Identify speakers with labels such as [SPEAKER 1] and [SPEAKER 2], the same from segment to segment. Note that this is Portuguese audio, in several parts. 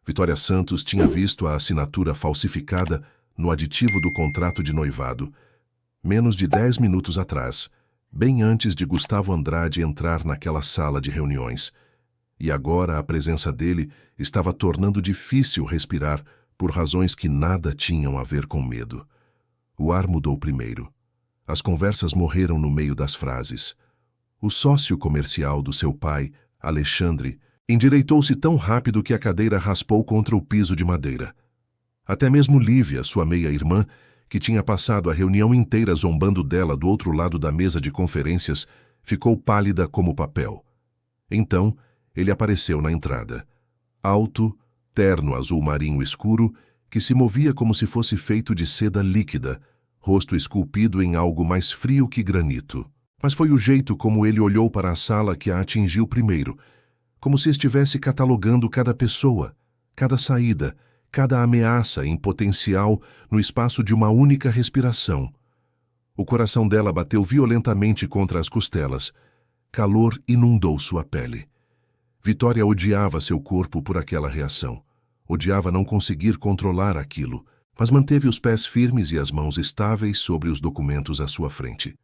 [SPEAKER 1] Vitória Santos tinha visto a assinatura falsificada no aditivo do contrato de noivado, menos de 10 minutos atrás, bem antes de Gustavo Andrade entrar naquela sala de reuniões. E agora a presença dele estava tornando difícil respirar por razões que nada tinham a ver com medo. O ar mudou primeiro. As conversas morreram no meio das frases. O sócio comercial do seu pai, Alexandre, endireitou-se tão rápido que a cadeira raspou contra o piso de madeira. Até mesmo Lívia, sua meia-irmã, que tinha passado a reunião inteira zombando dela do outro lado da mesa de conferências, ficou pálida como papel. Então, ele apareceu na entrada. Alto, terno azul marinho escuro, que se movia como se fosse feito de seda líquida, rosto esculpido em algo mais frio que granito. Mas foi o jeito como ele olhou para a sala que a atingiu primeiro, como se estivesse catalogando cada pessoa, cada saída, cada ameaça em potencial no espaço de uma única respiração. O coração dela bateu violentamente contra as costelas. Calor inundou sua pele. Vitória odiava seu corpo por aquela reação. Odiava não conseguir controlar aquilo, mas manteve os pés firmes e as mãos estáveis sobre os documentos à sua frente.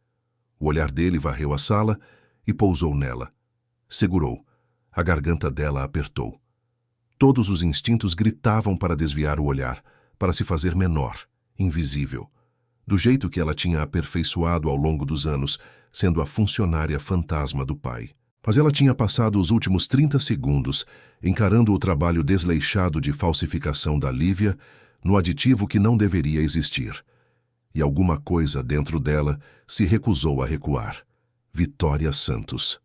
[SPEAKER 1] O olhar dele varreu a sala e pousou nela. Segurou. A garganta dela apertou. Todos os instintos gritavam para desviar o olhar, para se fazer menor, invisível, do jeito que ela tinha aperfeiçoado ao longo dos anos, sendo a funcionária fantasma do pai. Mas ela tinha passado os últimos 30 segundos encarando o trabalho desleixado de falsificação da Lívia no aditivo que não deveria existir. E alguma coisa dentro dela se recusou a recuar. Vitória Santos.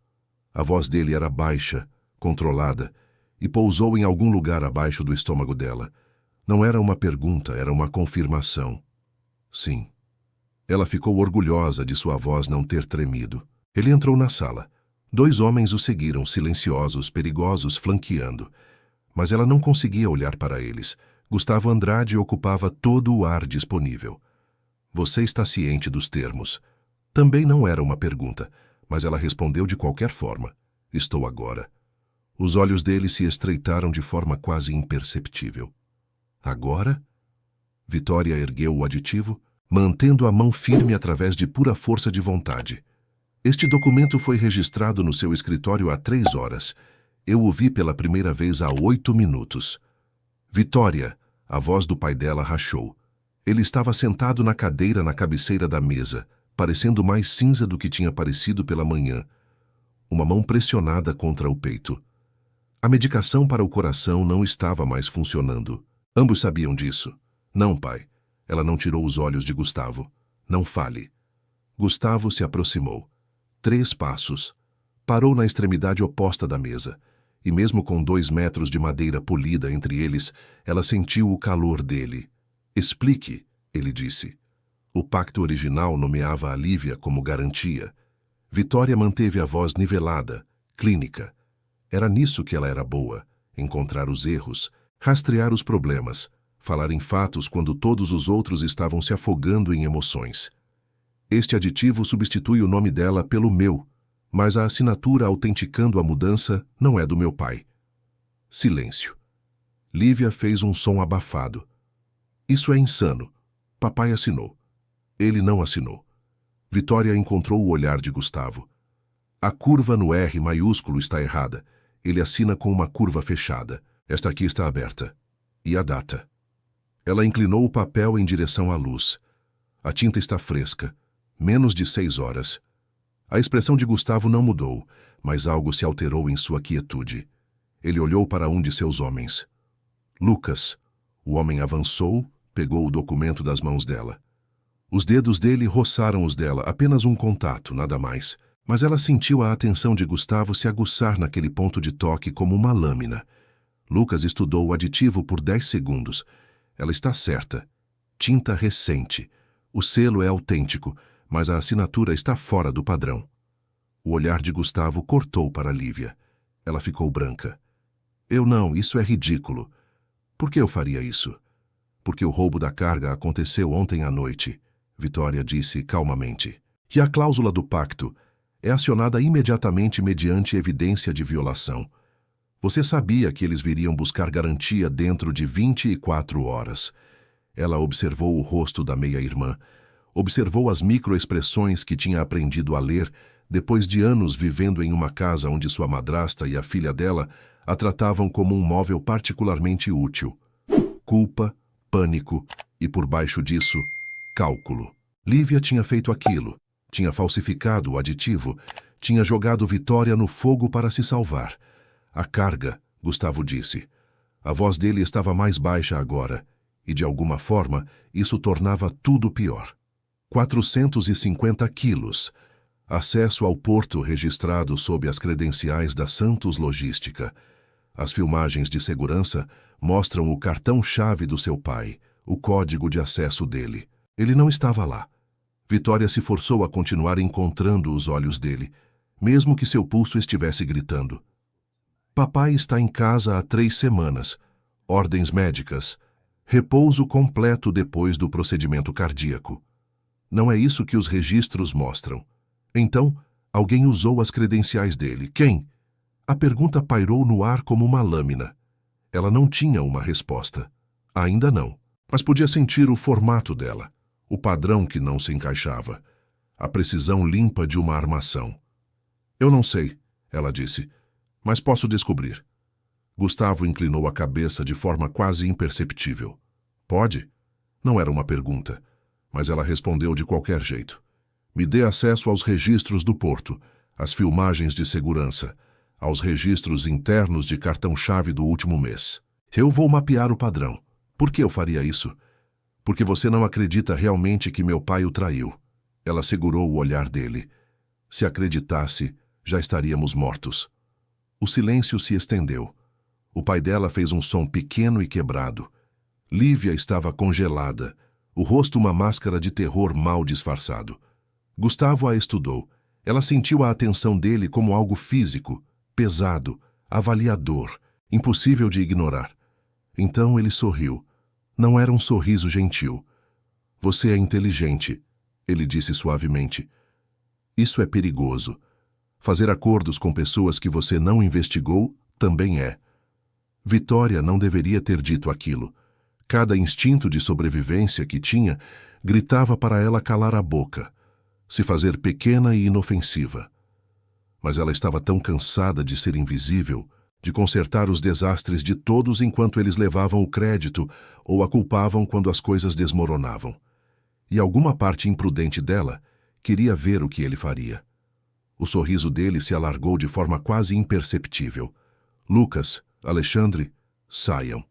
[SPEAKER 1] A voz dele era baixa, controlada, e pousou em algum lugar abaixo do estômago dela. Não era uma pergunta, era uma confirmação. Sim. Ela ficou orgulhosa de sua voz não ter tremido. Ele entrou na sala. 2 homens o seguiram, silenciosos, perigosos, flanqueando. Mas ela não conseguia olhar para eles. Gustavo Andrade ocupava todo o ar disponível. Você está ciente dos termos? Também não era uma pergunta, mas ela respondeu de qualquer forma. Estou agora. Os olhos dele se estreitaram de forma quase imperceptível. Agora? Vitória ergueu o aditivo, mantendo a mão firme através de pura força de vontade. Este documento foi registrado no seu escritório há 3 horas. Eu o vi pela primeira vez há 8 minutos. Vitória, a voz do pai dela rachou. Ele estava sentado na cadeira na cabeceira da mesa, parecendo mais cinza do que tinha parecido pela manhã. Uma mão pressionada contra o peito. A medicação para o coração não estava mais funcionando. Ambos sabiam disso. Não, pai. Ela não tirou os olhos de Gustavo. Não fale. Gustavo se aproximou. 3 passos. Parou na extremidade oposta da mesa. E mesmo com 2 metros de madeira polida entre eles, ela sentiu o calor dele. Explique, ele disse. O pacto original nomeava a Lívia como garantia. Vitória manteve a voz nivelada, clínica. Era nisso que ela era boa, encontrar os erros, rastrear os problemas, falar em fatos quando todos os outros estavam se afogando em emoções. Este aditivo substitui o nome dela pelo meu, mas a assinatura autenticando a mudança não é do meu pai. Silêncio. Lívia fez um som abafado. Isso é insano. Papai assinou. Ele não assinou. Vitória encontrou o olhar de Gustavo. A curva no R maiúsculo está errada. Ele assina com uma curva fechada. Esta aqui está aberta. E a data? Ela inclinou o papel em direção à luz. A tinta está fresca. Menos de 6 horas. A expressão de Gustavo não mudou, mas algo se alterou em sua quietude. Ele olhou para um de seus homens. Lucas. O homem avançou, pegou o documento das mãos dela. Os dedos dele roçaram os dela, apenas um contato, nada mais. Mas ela sentiu a atenção de Gustavo se aguçar naquele ponto de toque como uma lâmina. Lucas estudou o aditivo por 10 segundos. Ela está certa. Tinta recente. O selo é autêntico, mas a assinatura está fora do padrão. O olhar de Gustavo cortou para Lívia. Ela ficou branca. Eu não, isso é ridículo. Por que eu faria isso? Porque o roubo da carga aconteceu ontem à noite, Vitória disse calmamente. E a cláusula do pacto é acionada imediatamente mediante evidência de violação. Você sabia que eles viriam buscar garantia dentro de 24 horas. Ela observou o rosto da meia-irmã, observou as microexpressões que tinha aprendido a ler depois de anos vivendo em uma casa onde sua madrasta e a filha dela a tratavam como um móvel particularmente útil. Culpa, pânico e, por baixo disso, cálculo. Lívia tinha feito aquilo, tinha falsificado o aditivo, tinha jogado Vitória no fogo para se salvar. A carga, Gustavo disse. A voz dele estava mais baixa agora, e de alguma forma isso tornava tudo pior. 450 quilos. Acesso ao porto registrado sob as credenciais da Santos Logística. As filmagens de segurança mostram o cartão-chave do seu pai, o código de acesso dele. Ele não estava lá. Vitória se forçou a continuar encontrando os olhos dele, mesmo que seu pulso estivesse gritando. Papai está em casa há 3 semanas. Ordens médicas. Repouso completo depois do procedimento cardíaco. Não é isso que os registros mostram. Então, alguém usou as credenciais dele. Quem? A pergunta pairou no ar como uma lâmina. Ela não tinha uma resposta. Ainda não. Mas podia sentir o formato dela, o padrão que não se encaixava, a precisão limpa de uma armação. Eu não sei, ela disse, mas posso descobrir. Gustavo inclinou a cabeça de forma quase imperceptível. Pode? Não era uma pergunta, mas ela respondeu de qualquer jeito. Me dê acesso aos registros do porto, às filmagens de segurança, aos registros internos de cartão-chave do último mês. Eu vou mapear o padrão. Por que eu faria isso? Porque você não acredita realmente que meu pai o traiu. Ela segurou o olhar dele. Se acreditasse, já estaríamos mortos. O silêncio se estendeu. O pai dela fez um som pequeno e quebrado. Lívia estava congelada, o rosto uma máscara de terror mal disfarçado. Gustavo a estudou. Ela sentiu a atenção dele como algo físico, pesado, avaliador, impossível de ignorar. Então ele sorriu. Não era um sorriso gentil. Você é inteligente, ele disse suavemente. Isso é perigoso. Fazer acordos com pessoas que você não investigou também é. Vitória não deveria ter dito aquilo. Cada instinto de sobrevivência que tinha gritava para ela calar a boca, se fazer pequena e inofensiva. Mas ela estava tão cansada de ser invisível, de consertar os desastres de todos enquanto eles levavam o crédito ou a culpavam quando as coisas desmoronavam. E alguma parte imprudente dela queria ver o que ele faria. O sorriso dele se alargou de forma quase imperceptível. Lucas, Alexandre, saiam.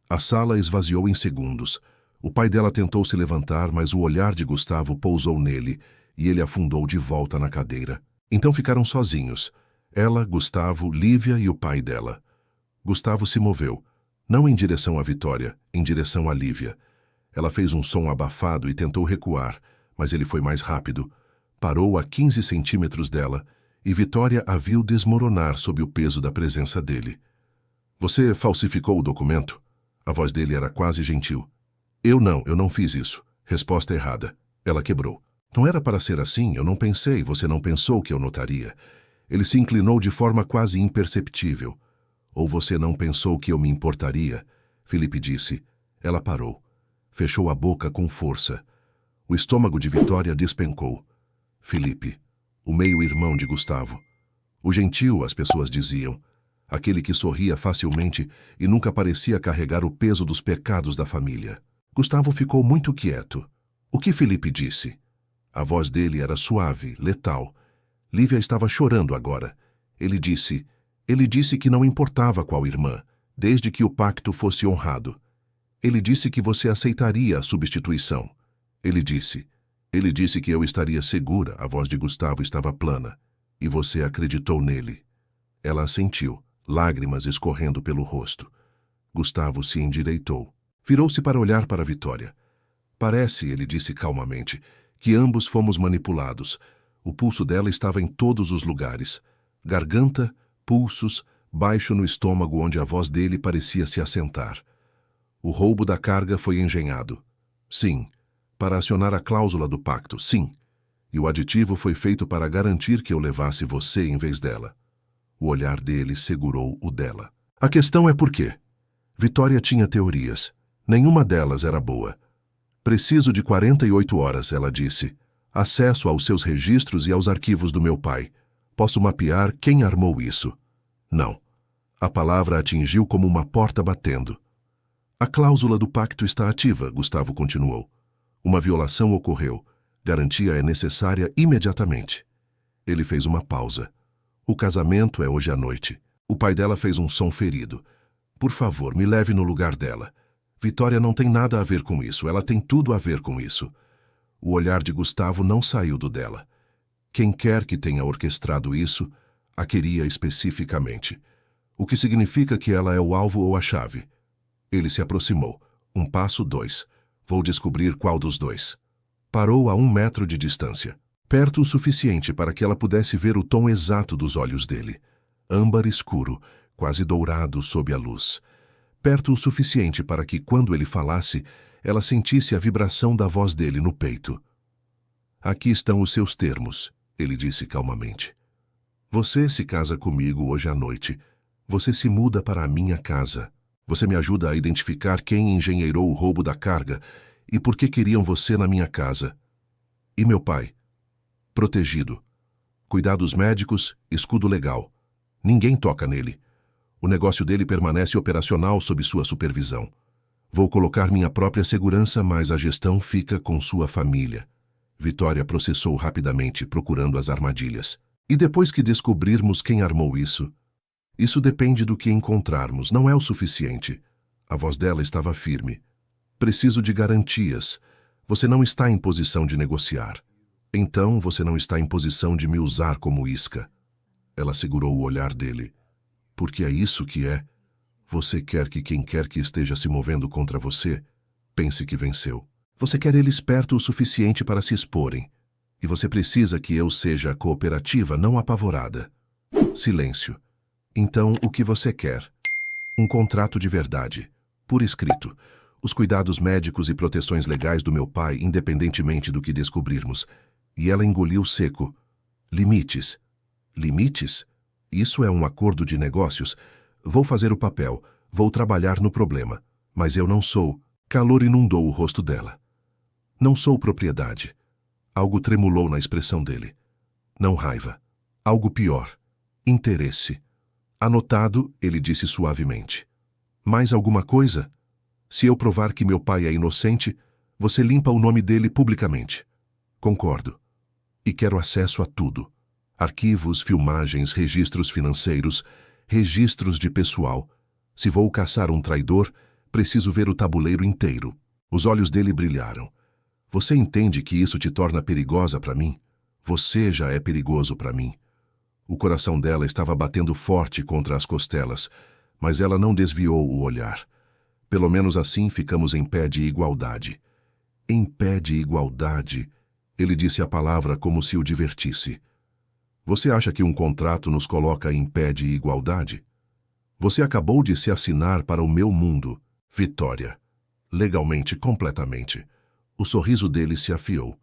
[SPEAKER 1] A sala esvaziou em segundos. O pai dela tentou se levantar, mas o olhar de Gustavo pousou nele e ele afundou de volta na cadeira. Então ficaram sozinhos. Ela, Gustavo, Lívia e o pai dela. Gustavo se moveu, não em direção à Vitória, em direção a Lívia. Ela fez um som abafado e tentou recuar, mas ele foi mais rápido. Parou a 15 centímetros dela e Vitória a viu desmoronar sob o peso da presença dele. Você falsificou o documento? A voz dele era quase gentil. Eu não fiz isso. Resposta errada. Ela quebrou. Não era para ser assim, eu não pensei, você não pensou que eu notaria. Ele se inclinou de forma quase imperceptível. Ou você não pensou que eu me importaria? Felipe disse. Ela parou. Fechou a boca com força. O estômago de Vitória despencou. Felipe, o meio-irmão de Gustavo. O gentil, as pessoas diziam. Aquele que sorria facilmente e nunca parecia carregar o peso dos pecados da família. Gustavo ficou muito quieto. O que Felipe disse? A voz dele era suave, letal. Lívia estava chorando agora. Ele disse que não importava qual irmã, desde que o pacto fosse honrado. Ele disse que você aceitaria a substituição. Ele disse que eu estaria segura, a voz de Gustavo estava plana, e você acreditou nele. Ela assentiu, lágrimas escorrendo pelo rosto. Gustavo se endireitou. Virou-se para olhar para Vitória. Parece, ele disse calmamente, que ambos fomos manipulados. O pulso dela estava em todos os lugares. Garganta, pulsos, baixo no estômago onde a voz dele parecia se assentar. O roubo da carga foi engenhado. Sim. Para acionar a cláusula do pacto, sim. E o aditivo foi feito para garantir que eu levasse você em vez dela. O olhar dele segurou o dela. A questão é por quê? Vitória tinha teorias. Nenhuma delas era boa. Preciso de 48 horas, ela disse. Acesso aos seus registros e aos arquivos do meu pai. Posso mapear quem armou isso. Não. A palavra atingiu como uma porta batendo. A cláusula do pacto está ativa, Gustavo continuou. Uma violação ocorreu. Garantia é necessária imediatamente. Ele fez uma pausa. O casamento é hoje à noite. O pai dela fez um som ferido. Por favor, me leve no lugar dela. Vitória não tem nada a ver com isso. Ela tem tudo a ver com isso. O olhar de Gustavo não saiu do dela. Quem quer que tenha orquestrado isso, a queria especificamente. O que significa que ela é o alvo ou a chave. Ele se aproximou. 1 passo, 2. Vou descobrir qual dos dois. Parou a 1 metro de distância. Perto o suficiente para que ela pudesse ver o tom exato dos olhos dele. Âmbar escuro, quase dourado sob a luz. Perto o suficiente para que, quando ele falasse, ela sentisse a vibração da voz dele no peito. Aqui estão os seus termos, ele disse calmamente. Você se casa comigo hoje à noite. Você se muda para a minha casa. Você me ajuda a identificar quem engenheirou o roubo da carga e por que queriam você na minha casa. E meu pai? Protegido. Cuidados médicos, escudo legal. Ninguém toca nele. O negócio dele permanece operacional sob sua supervisão. Vou colocar minha própria segurança, mas a gestão fica com sua família. Vitória processou rapidamente, procurando as armadilhas. E depois que descobrirmos quem armou isso? Isso depende do que encontrarmos, não é o suficiente. A voz dela estava firme. Preciso de garantias. Você não está em posição de negociar. Então você não está em posição de me usar como isca. Ela segurou o olhar dele. Porque é isso que é. Você quer que quem quer que esteja se movendo contra você pense que venceu. Você quer eles perto o suficiente para se exporem. E você precisa que eu seja cooperativa, não apavorada. Silêncio. Então, o que você quer? Um contrato de verdade, por escrito. Os cuidados médicos e proteções legais do meu pai, independentemente do que descobrirmos. E ela engoliu seco. Limites. Limites? Isso é um acordo de negócios. Vou fazer o papel, vou trabalhar no problema. Mas eu não sou. Calor inundou o rosto dela. Não sou propriedade. Algo tremulou na expressão dele. Não raiva. Algo pior. Interesse. Anotado, ele disse suavemente. Mais alguma coisa? Se eu provar que meu pai é inocente, você limpa o nome dele publicamente. Concordo. E quero acesso a tudo. Arquivos, filmagens, registros financeiros, registros de pessoal. Se vou caçar um traidor, preciso ver o tabuleiro inteiro. Os olhos dele brilharam. Você entende que isso te torna perigosa para mim? Você já é perigoso para mim. O coração dela estava batendo forte contra as costelas, mas ela não desviou o olhar. Pelo menos assim ficamos em pé de igualdade. Em pé de igualdade, ele disse a palavra como se o divertisse. Você acha que um contrato nos coloca em pé de igualdade? Você acabou de se assinar para o meu mundo, Vitória. Legalmente, completamente. O sorriso dele se afiou.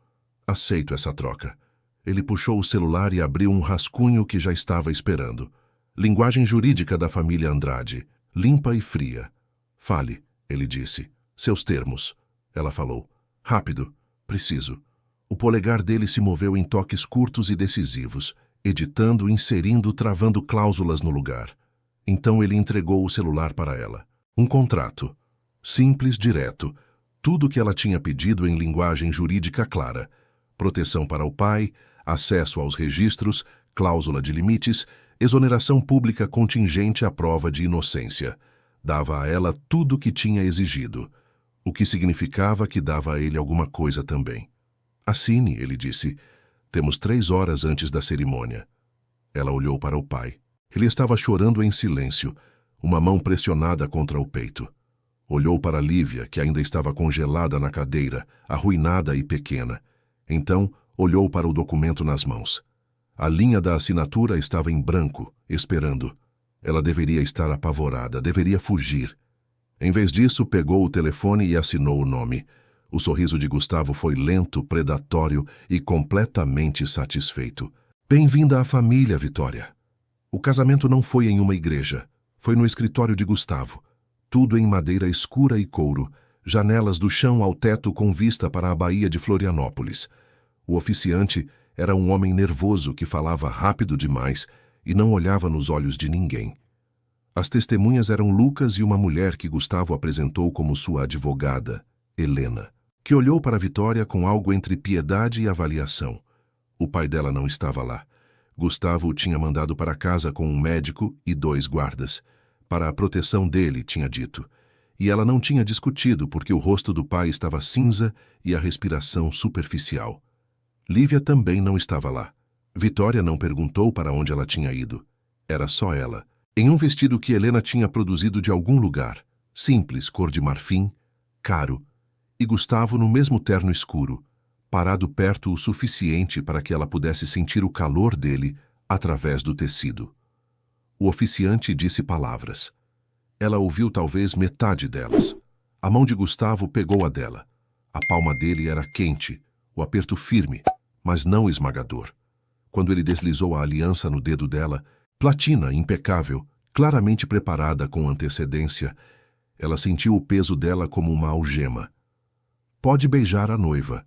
[SPEAKER 1] Aceito essa troca. Ele puxou o celular e abriu um rascunho que já estava esperando. Linguagem jurídica da família Andrade. Limpa e fria. Fale, ele disse. Seus termos. Ela falou. Rápido. Preciso. O polegar dele se moveu em toques curtos e decisivos, editando, inserindo, travando cláusulas no lugar. Então ele entregou o celular para ela. Um contrato. Simples, direto. Tudo o que ela tinha pedido em linguagem jurídica clara. Proteção para o pai, acesso aos registros, cláusula de limites, exoneração pública contingente à prova de inocência. Dava a ela tudo o que tinha exigido, o que significava que dava a ele alguma coisa também. Assine, ele disse. Temos 3 horas antes da cerimônia. Ela olhou para o pai. Ele estava chorando em silêncio, uma mão pressionada contra o peito. Olhou para Lívia, que ainda estava congelada na cadeira, arruinada e pequena. Então, olhou para o documento nas mãos. A linha da assinatura estava em branco, esperando. Ela deveria estar apavorada, deveria fugir. Em vez disso, pegou o telefone e assinou o nome. O sorriso de Gustavo foi lento, predatório e completamente satisfeito. Bem-vinda à família, Vitória. O casamento não foi em uma igreja. Foi no escritório de Gustavo. Tudo em madeira escura e couro, janelas do chão ao teto com vista para a Baía de Florianópolis. O oficiante era um homem nervoso que falava rápido demais e não olhava nos olhos de ninguém. As testemunhas eram Lucas e uma mulher que Gustavo apresentou como sua advogada, Helena, que olhou para Vitória com algo entre piedade e avaliação. O pai dela não estava lá. Gustavo o tinha mandado para casa com um médico e 2 guardas. Para a proteção dele, tinha dito. E ela não tinha discutido porque o rosto do pai estava cinza e a respiração superficial. Lívia também não estava lá. Vitória não perguntou para onde ela tinha ido. Era só ela, em um vestido que Helena tinha produzido de algum lugar, simples, cor de marfim, caro, e Gustavo no mesmo terno escuro, parado perto o suficiente para que ela pudesse sentir o calor dele através do tecido. O oficiante disse palavras. Ela ouviu talvez metade delas. A mão de Gustavo pegou a dela. A palma dele era quente, o aperto firme, mas não esmagador. Quando ele deslizou a aliança no dedo dela, platina, impecável, claramente preparada com antecedência, ela sentiu o peso dela como uma algema. Pode beijar a noiva.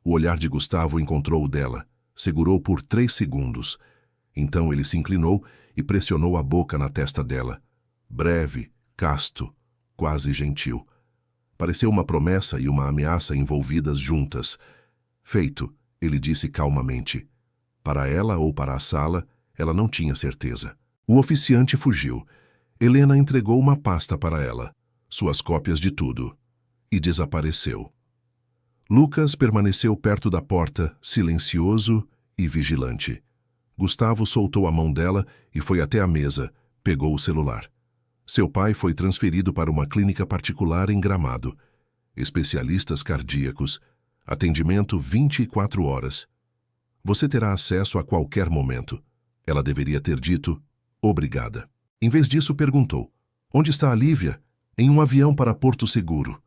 [SPEAKER 1] O olhar de Gustavo encontrou o dela, segurou por 3 segundos. Então ele se inclinou e pressionou a boca na testa dela. Breve, casto, quase gentil. Pareceu uma promessa e uma ameaça envolvidas juntas. Feito, ele disse calmamente. Para ela ou para a sala, ela não tinha certeza. O oficiante fugiu. Helena entregou uma pasta para ela, suas cópias de tudo, e desapareceu. Lucas permaneceu perto da porta, silencioso e vigilante. Gustavo soltou a mão dela e foi até a mesa, pegou o celular. Seu pai foi transferido para uma clínica particular em Gramado. Especialistas cardíacos. Atendimento 24 horas. Você terá acesso a qualquer momento. Ela deveria ter dito, obrigada. Em vez disso, perguntou, onde está a Lívia? Em um avião para Porto Seguro.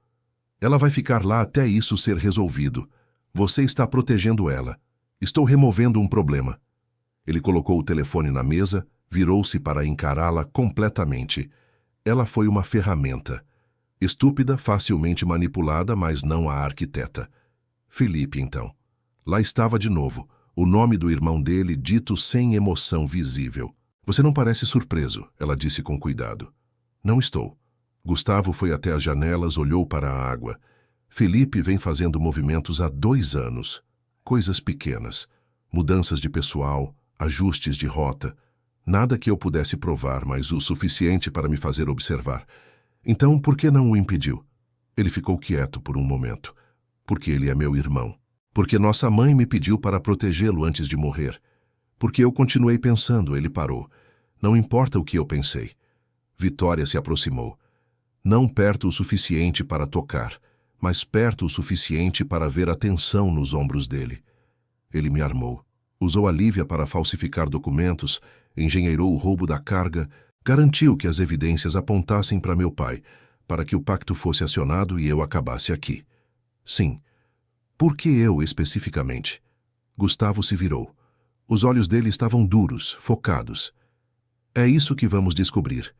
[SPEAKER 1] Ela vai ficar lá até isso ser resolvido. Você está protegendo ela. Estou removendo um problema. Ele colocou o telefone na mesa, virou-se para encará-la completamente. Ela foi uma ferramenta. Estúpida, facilmente manipulada, mas não a arquiteta. Felipe, então. Lá estava de novo, o nome do irmão dele dito sem emoção visível. Você não parece surpreso, ela disse com cuidado. Não estou. Gustavo foi até as janelas, olhou para a água. Felipe vem fazendo movimentos há 2 anos. Coisas pequenas. Mudanças de pessoal, ajustes de rota. Nada que eu pudesse provar, mas o suficiente para me fazer observar. Então, por que não o impediu? Ele ficou quieto por um momento. Porque ele é meu irmão. Porque nossa mãe me pediu para protegê-lo antes de morrer. Porque eu continuei pensando, ele parou. Não importa o que eu pensei. Vitória se aproximou. Não perto o suficiente para tocar, mas perto o suficiente para ver a tensão nos ombros dele. Ele me armou. Usou a Lívia para falsificar documentos, engenheirou o roubo da carga, garantiu que as evidências apontassem para meu pai, para que o pacto fosse acionado e eu acabasse aqui. Sim. Por que eu, especificamente? Gustavo se virou. Os olhos dele estavam duros, focados. É isso que vamos descobrir.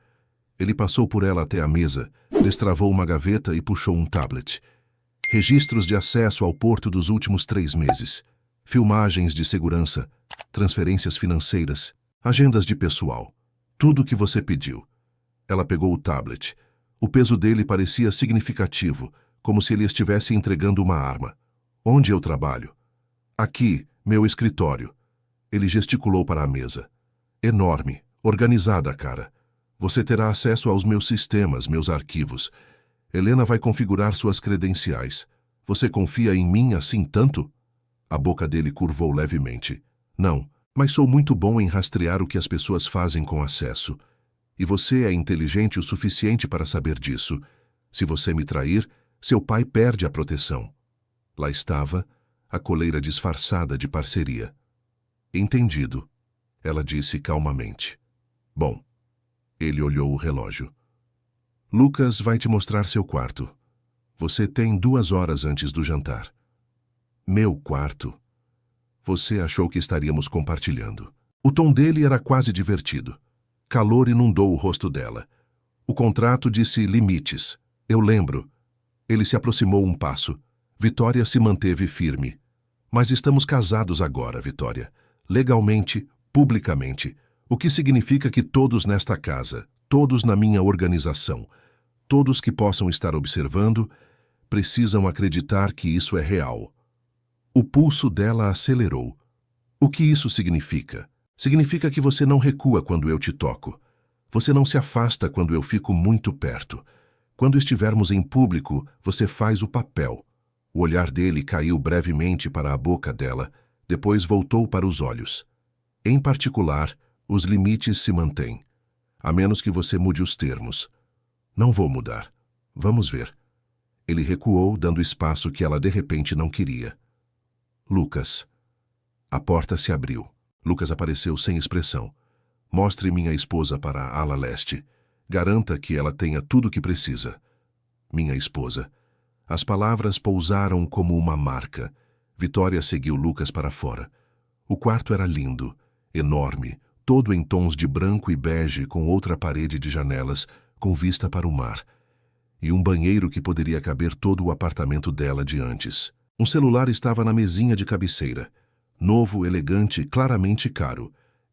[SPEAKER 1] Ele passou por ela até a mesa, destravou uma gaveta e puxou um tablet. Registros de acesso ao porto dos últimos 3 meses. Filmagens de segurança, transferências financeiras, agendas de pessoal. Tudo o que você pediu. Ela pegou o tablet. O peso dele parecia significativo, como se ele estivesse entregando uma arma. Onde eu trabalho? Aqui, meu escritório. Ele gesticulou para a mesa. Enorme, organizada, cara. Você terá acesso aos meus sistemas, meus arquivos. Helena vai configurar suas credenciais. Você confia em mim assim tanto? A boca dele curvou levemente. Não, mas sou muito bom em rastrear o que as pessoas fazem com acesso. E você é inteligente o suficiente para saber disso. Se você me trair, seu pai perde a proteção. Lá estava, a coleira disfarçada de parceria. Entendido, ela disse calmamente. Bom. Ele olhou o relógio. Lucas vai te mostrar seu quarto. Você tem 2 horas antes do jantar. Meu quarto? Você achou que estaríamos compartilhando. O tom dele era quase divertido. Calor inundou o rosto dela. O contrato disse limites. Eu lembro. Ele se aproximou um passo. Vitória se manteve firme. Mas estamos casados agora, Vitória. Legalmente, publicamente. O que significa que todos nesta casa, todos na minha organização, todos que possam estar observando, precisam acreditar que isso é real. O pulso dela acelerou. O que isso significa? Significa que você não recua quando eu te toco. Você não se afasta quando eu fico muito perto. Quando estivermos em público, você faz o papel. O olhar dele caiu brevemente para a boca dela, depois voltou para os olhos. Em particular, os limites se mantêm, a menos que você mude os termos. Não vou mudar. Vamos ver. Ele recuou, dando espaço que ela de repente não queria. Lucas. A porta se abriu. Lucas apareceu sem expressão. Mostre minha esposa para a ala leste. Garanta que ela tenha tudo o que precisa. Minha esposa. As palavras pousaram como uma marca. Vitória seguiu Lucas para fora. O quarto era lindo, enorme, todo em tons de branco e bege, com outra parede de janelas, com vista para o mar. E um banheiro que poderia caber todo o apartamento dela de antes. Um celular estava na mesinha de cabeceira. Novo, elegante, claramente caro.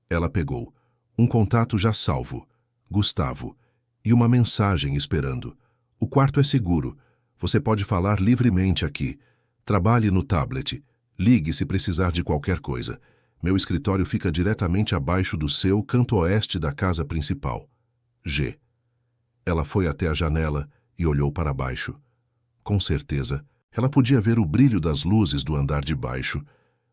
[SPEAKER 1] Ela pegou. Um contato já salvo. Gustavo. E uma mensagem esperando. O quarto é seguro. Você pode falar livremente aqui. Trabalhe no tablet. Ligue se precisar de qualquer coisa. Meu escritório fica diretamente abaixo do seu, canto oeste da casa principal. G. Ela foi até a janela e olhou para baixo. Com certeza, ela podia ver o brilho das luzes do andar de baixo,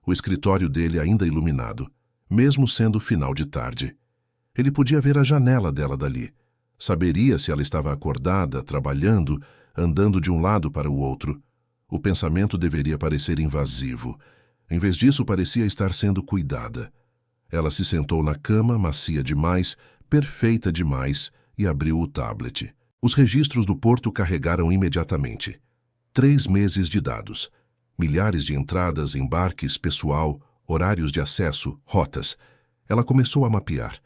[SPEAKER 1] o escritório dele ainda iluminado, mesmo sendo final de tarde. Ele podia ver a janela dela dali. Saberia se ela estava acordada, trabalhando, andando de um lado para o outro. O pensamento deveria parecer invasivo. Em vez disso, parecia estar sendo cuidada. Ela se sentou na cama, macia demais, perfeita demais, e abriu o tablet. Os registros do porto carregaram imediatamente. 3 meses de dados. Milhares de entradas, embarques, pessoal, horários de acesso, rotas. Ela começou a mapear.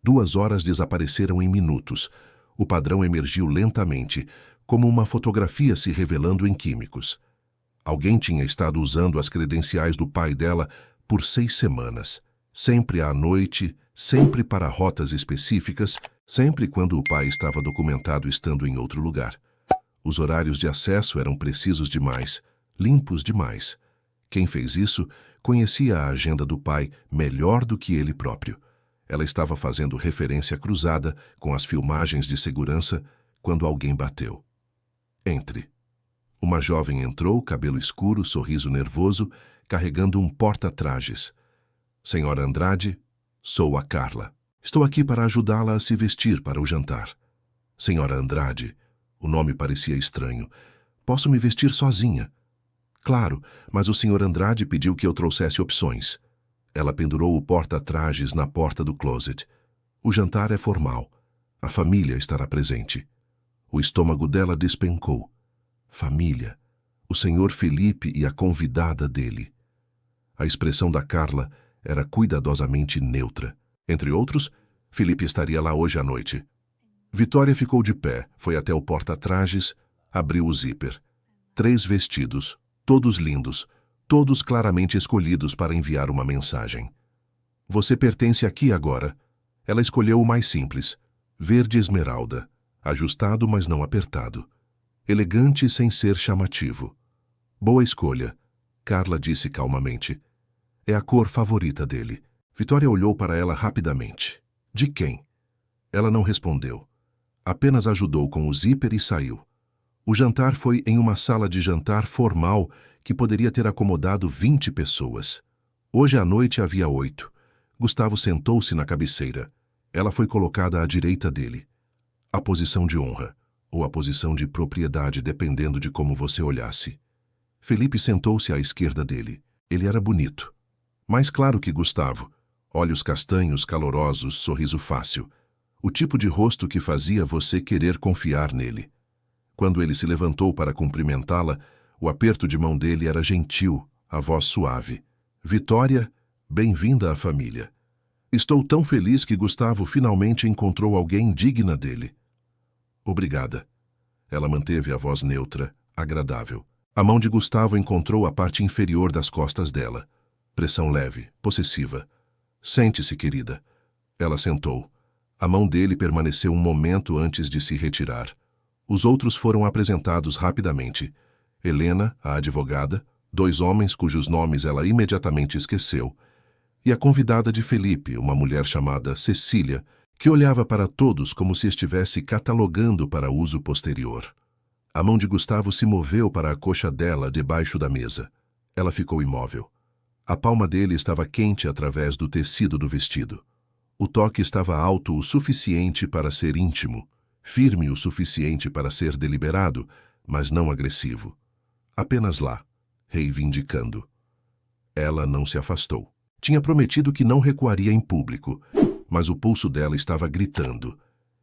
[SPEAKER 1] 2 horas desapareceram em minutos. O padrão emergiu lentamente, como uma fotografia se revelando em químicos. Alguém tinha estado usando as credenciais do pai dela por 6 semanas. Sempre à noite, sempre para rotas específicas, sempre quando o pai estava documentado estando em outro lugar. Os horários de acesso eram precisos demais, limpos demais. Quem fez isso conhecia a agenda do pai melhor do que ele próprio. Ela estava fazendo referência cruzada com as filmagens de segurança quando alguém bateu. Entre. Uma jovem entrou, cabelo escuro, sorriso nervoso, carregando um porta-trajes. Senhora Andrade, sou a Carla. Estou aqui para ajudá-la a se vestir para o jantar. Senhora Andrade, o nome parecia estranho. Posso me vestir sozinha? Claro, mas o Sr. Andrade pediu que eu trouxesse opções. Ela pendurou o porta-trajes na porta do closet. O jantar é formal. A família estará presente. O estômago dela despencou. Família. O Sr. Felipe e a convidada dele. A expressão da Carla era cuidadosamente neutra. Entre outros, Felipe estaria lá hoje à noite. Vitória ficou de pé, foi até o porta-trajes, abriu o zíper. 3 vestidos, todos lindos, todos claramente escolhidos para enviar uma mensagem. Você pertence aqui agora. Ela escolheu o mais simples, verde esmeralda, ajustado mas não apertado. Elegante sem ser chamativo. Boa escolha, Carla disse calmamente. É a cor favorita dele. Vitória olhou para ela rapidamente. De quem? Ela não respondeu. Apenas ajudou com o zíper e saiu. O jantar foi em uma sala de jantar formal que poderia ter acomodado 20 pessoas. Hoje à noite havia 8. Gustavo sentou-se na cabeceira. Ela foi colocada à direita dele. A posição de honra, ou a posição de propriedade, dependendo de como você olhasse. Felipe sentou-se à esquerda dele. Ele era bonito. Mais claro que Gustavo. Olhos castanhos, calorosos, sorriso fácil. O tipo de rosto que fazia você querer confiar nele. Quando ele se levantou para cumprimentá-la, o aperto de mão dele era gentil, a voz suave. Vitória, bem-vinda à família. Estou tão feliz que Gustavo finalmente encontrou alguém digna dele. Obrigada. Ela manteve a voz neutra, agradável. A mão de Gustavo encontrou a parte inferior das costas dela. Pressão leve, possessiva. Sente-se, querida. Ela sentou. A mão dele permaneceu um momento antes de se retirar. Os outros foram apresentados rapidamente. Helena, a advogada, 2 homens cujos nomes ela imediatamente esqueceu, e a convidada de Felipe, uma mulher chamada Cecília, que olhava para todos como se estivesse catalogando para uso posterior. A mão de Gustavo se moveu para a coxa dela debaixo da mesa. Ela ficou imóvel. A palma dele estava quente através do tecido do vestido. O toque estava alto o suficiente para ser íntimo, firme o suficiente para ser deliberado, mas não agressivo. Apenas lá, reivindicando. Ela não se afastou. Tinha prometido que não recuaria em público, mas o pulso dela estava gritando.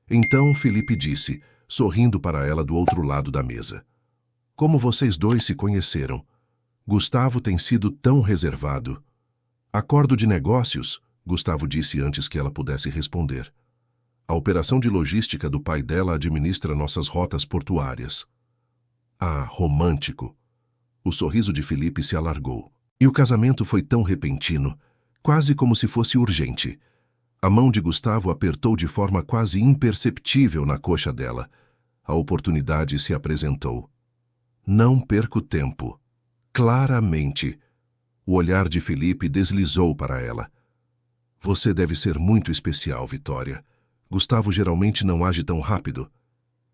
[SPEAKER 1] Então Felipe disse, sorrindo para ela do outro lado da mesa: Como vocês dois se conheceram? Gustavo tem sido tão reservado. Acordo de negócios, Gustavo disse antes que ela pudesse responder. A operação de logística do pai dela administra nossas rotas portuárias. Ah, romântico. O sorriso de Felipe se alargou. E o casamento foi tão repentino, quase como se fosse urgente. A mão de Gustavo apertou de forma quase imperceptível na coxa dela. A oportunidade se apresentou. Não perco tempo. Claramente. O olhar de Felipe deslizou para ela. Você deve ser muito especial, Vitória. Gustavo geralmente não age tão rápido.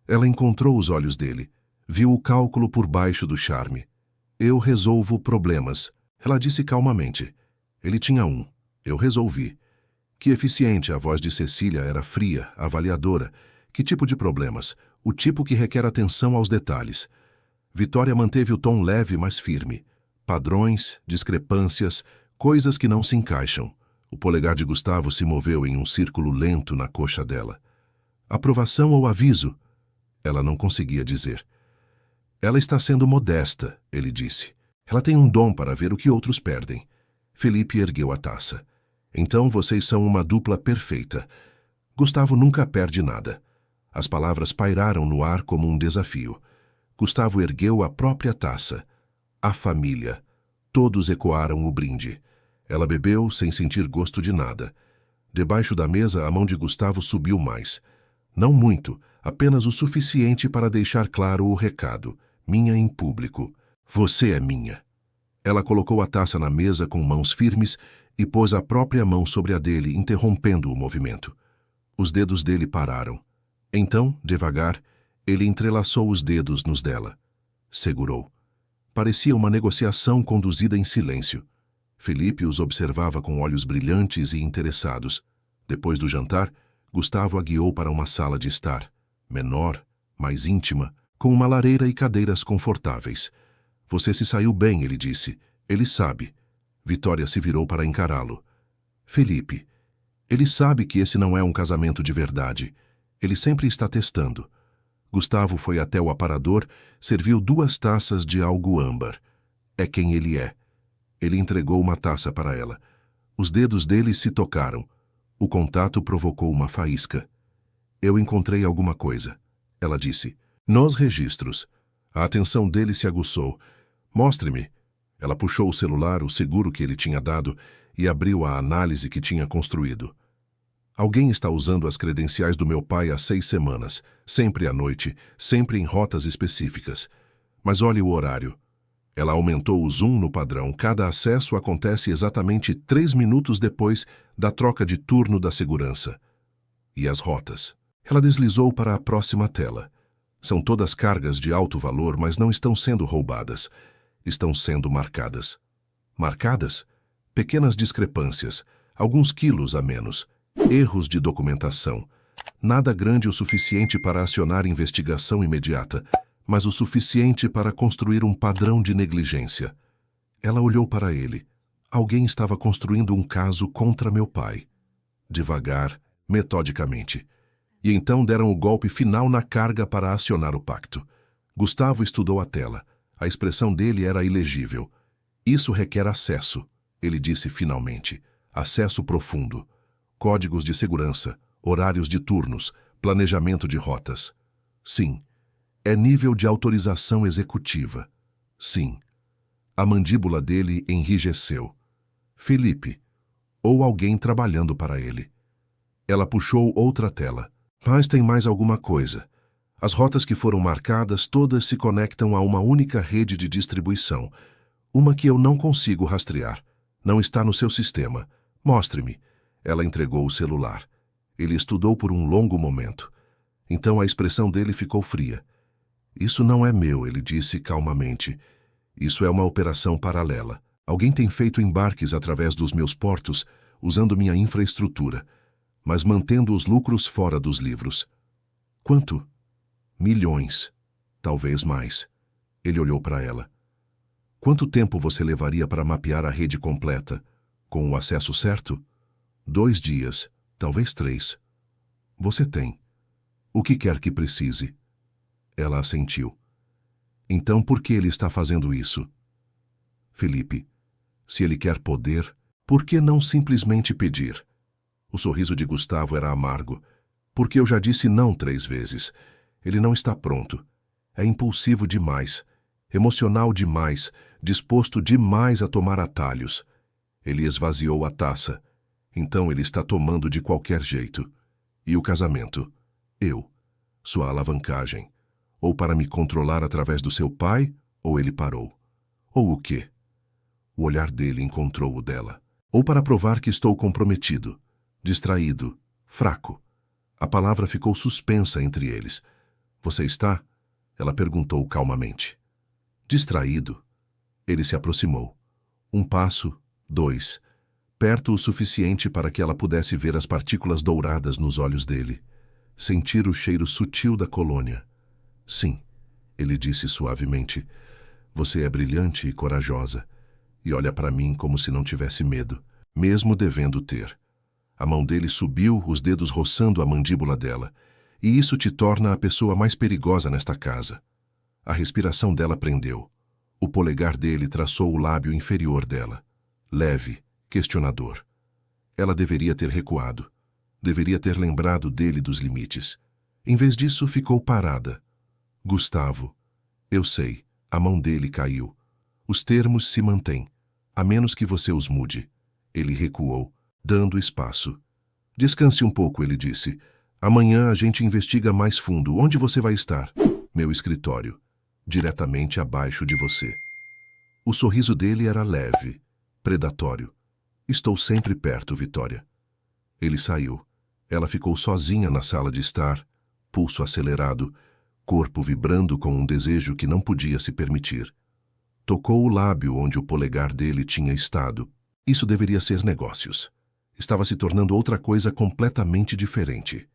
[SPEAKER 1] Ela encontrou os olhos dele. Viu o cálculo por baixo do charme. Eu resolvo problemas, ela disse calmamente. Ele tinha um. Eu resolvi. Que eficiente, a voz de Cecília era fria, avaliadora. Que tipo de problemas? O tipo que requer atenção aos detalhes. Vitória manteve o tom leve, mas firme. Padrões, discrepâncias, coisas que não se encaixam. O polegar de Gustavo se moveu em um círculo lento na coxa dela. Aprovação ou aviso? Ela não conseguia dizer. Ela está sendo modesta, ele disse. Ela tem um dom para ver o que outros perdem. Felipe ergueu a taça. Então vocês são uma dupla perfeita. Gustavo nunca perde nada. As palavras pairaram no ar como um desafio. Gustavo ergueu a própria taça. A família. Todos ecoaram o brinde. Ela bebeu sem sentir gosto de nada. Debaixo da mesa, a mão de Gustavo subiu mais. Não muito, apenas o suficiente para deixar claro o recado. Minha em público. Você é minha. Ela colocou a taça na mesa com mãos firmes e pôs a própria mão sobre a dele, interrompendo o movimento. Os dedos dele pararam. Então, devagar, ele entrelaçou os dedos nos dela. Segurou. Parecia uma negociação conduzida em silêncio. Felipe os observava com olhos brilhantes e interessados. Depois do jantar, Gustavo a guiou para uma sala de estar, menor, mais íntima, com uma lareira e cadeiras confortáveis. Você se saiu bem, ele disse. Ele sabe. Vitória se virou para encará-lo. Felipe, ele sabe que esse não é um casamento de verdade. Ele sempre está testando. Gustavo foi até o aparador, serviu 2 taças de algo âmbar. É quem ele é. Ele entregou uma taça para ela. Os dedos dele se tocaram. O contato provocou uma faísca. Eu encontrei alguma coisa, ela disse. Nos registros. A atenção dele se aguçou. Mostre-me. Ela puxou o celular, o seguro que ele tinha dado, e abriu a análise que tinha construído. Alguém está usando as credenciais do meu pai há 6 semanas, sempre à noite, sempre em rotas específicas. Mas olhe o horário. Ela aumentou o zoom no padrão. Cada acesso acontece exatamente 3 minutos depois da troca de turno da segurança. E as rotas? Ela deslizou para a próxima tela. São todas cargas de alto valor, mas não estão sendo roubadas. Estão sendo marcadas. Marcadas? Pequenas discrepâncias, alguns quilos a menos, erros de documentação. Nada grande o suficiente para acionar investigação imediata, mas o suficiente para construir um padrão de negligência. Ela olhou para ele. Alguém estava construindo um caso contra meu pai. Devagar, metodicamente. E então deram o golpe final na carga para acionar o pacto. Gustavo estudou a tela. A expressão dele era ilegível. Isso requer acesso, ele disse finalmente. Acesso profundo. códigos de segurança, horários de turnos, planejamento de rotas. Sim, é nível de autorização executiva. Sim. A mandíbula dele enrijeceu. Felipe, ou alguém trabalhando para ele. Ela puxou outra tela. Mas tem mais alguma coisa. As rotas que foram marcadas todas se conectam a uma única rede de distribuição. Uma que eu não consigo rastrear. Não está no seu sistema. Mostre-me. Ela entregou o celular. Ele estudou por um longo momento. Então a expressão dele ficou fria. Isso não é meu, ele disse calmamente. Isso é uma operação paralela. Alguém tem feito embarques através dos meus portos, usando minha infraestrutura, mas mantendo os lucros fora dos livros. Quanto? Milhões. Talvez mais. Ele olhou para ela. Quanto tempo você levaria para mapear a rede completa? Com o acesso certo? 2 dias, talvez 3. Você tem. O que quer que precise? Ela assentiu. Então por que ele está fazendo isso? Felipe, se ele quer poder, por que não simplesmente pedir? O sorriso de Gustavo era amargo. Porque eu já disse não 3 vezes. Ele não está pronto. É impulsivo demais, emocional demais, disposto demais a tomar atalhos. Ele esvaziou a taça. Então ele está tomando de qualquer jeito. E o casamento? Eu. Sua alavancagem. Ou para me controlar através do seu pai, ou ele parou. Ou o quê? O olhar dele encontrou o dela. Ou para provar que estou comprometido, distraído, fraco. A palavra ficou suspensa entre eles. Você está? Ela perguntou calmamente. Distraído. Ele se aproximou. 1 passo, 2. Perto o suficiente para que ela pudesse ver as partículas douradas nos olhos dele. Sentir o cheiro sutil da colônia. Sim, ele disse suavemente. Você é brilhante e corajosa. E olha para mim como se não tivesse medo, mesmo devendo ter. A mão dele subiu, os dedos roçando a mandíbula dela. E isso te torna a pessoa mais perigosa nesta casa. A respiração dela prendeu. O polegar dele traçou o lábio inferior dela. Leve, questionador. Ela deveria ter recuado. Deveria ter lembrado dele dos limites. Em vez disso, ficou parada. Gustavo. Eu sei. A mão dele caiu. Os termos se mantêm, a menos que você os mude. Ele recuou, dando espaço. Descanse um pouco, ele disse. Amanhã a gente investiga mais fundo. Onde você vai estar? Meu escritório. Diretamente abaixo de você. O sorriso dele era leve, predatório. Estou sempre perto, Vitória. Ele saiu. Ela ficou sozinha na sala de estar, pulso acelerado, corpo vibrando com um desejo que não podia se permitir. Tocou o lábio onde o polegar dele tinha estado. Isso deveria ser negócios. Estava se tornando outra coisa completamente diferente.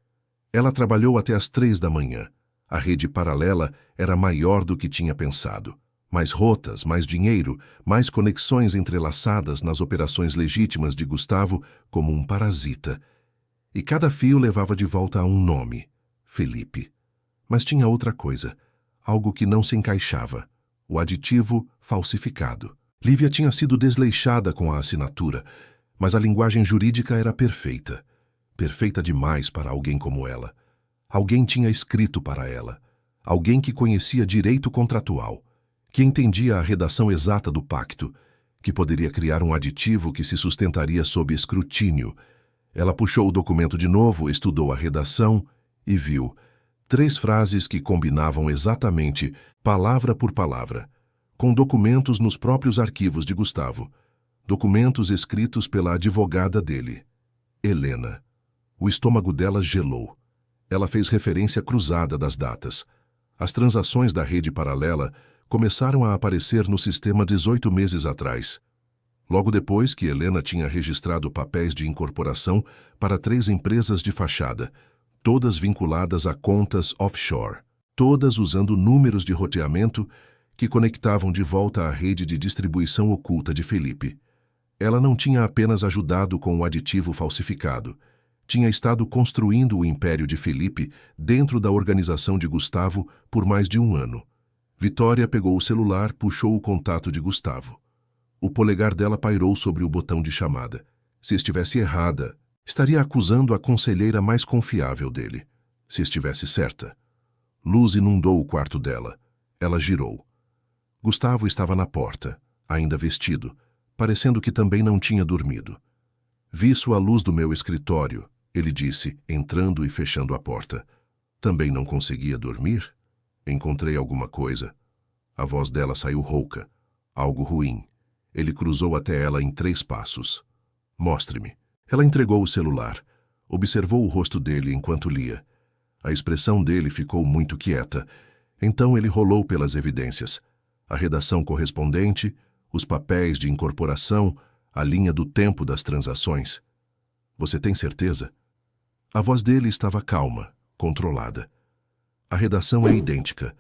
[SPEAKER 1] Ela trabalhou até às 3 da manhã. A rede paralela era maior do que tinha pensado. Mais rotas, mais dinheiro, mais conexões entrelaçadas nas operações legítimas de Gustavo como um parasita. E cada fio levava de volta a um nome, Felipe. Mas tinha outra coisa, algo que não se encaixava, o aditivo falsificado. Lívia tinha sido desleixada com a assinatura, mas a linguagem jurídica era perfeita. Perfeita demais para alguém como ela. Alguém tinha escrito para ela. Alguém que conhecia direito contratual, que entendia a redação exata do pacto, que poderia criar um aditivo que se sustentaria sob escrutínio. Ela puxou o documento de novo, estudou a redação e viu 3 frases que combinavam exatamente, palavra por palavra, com documentos nos próprios arquivos de Gustavo. Documentos escritos pela advogada dele, Helena. O estômago dela gelou. Ela fez referência cruzada das datas. As transações da rede paralela começaram a aparecer no sistema 18 meses atrás. Logo depois que Helena tinha registrado papéis de incorporação para 3 empresas de fachada, todas vinculadas a contas offshore, todas usando números de roteamento que conectavam de volta à rede de distribuição oculta de Felipe. Ela não tinha apenas ajudado com o aditivo falsificado, tinha estado construindo o império de Felipe dentro da organização de Gustavo por mais de 1 ano. Vitória pegou o celular, puxou o contato de Gustavo. O polegar dela pairou sobre o botão de chamada. Se estivesse errada, Estaria acusando a conselheira mais confiável dele, se estivesse certa. Luz inundou o quarto dela. Ela girou. Gustavo estava na porta, ainda vestido, parecendo que também não tinha dormido. Vi sua luz do meu escritório, ele disse, entrando e fechando a porta. Também não conseguia dormir? Encontrei alguma coisa. A voz dela saiu rouca. Algo ruim. Ele cruzou até ela em 3 passos. Mostre-me. Ela entregou o celular. Observou o rosto dele enquanto lia. A expressão dele ficou muito quieta. Então ele rolou pelas evidências. A redação correspondente, os papéis de incorporação, a linha do tempo das transações. Você tem certeza? A voz dele estava calma, controlada. A redação é idêntica.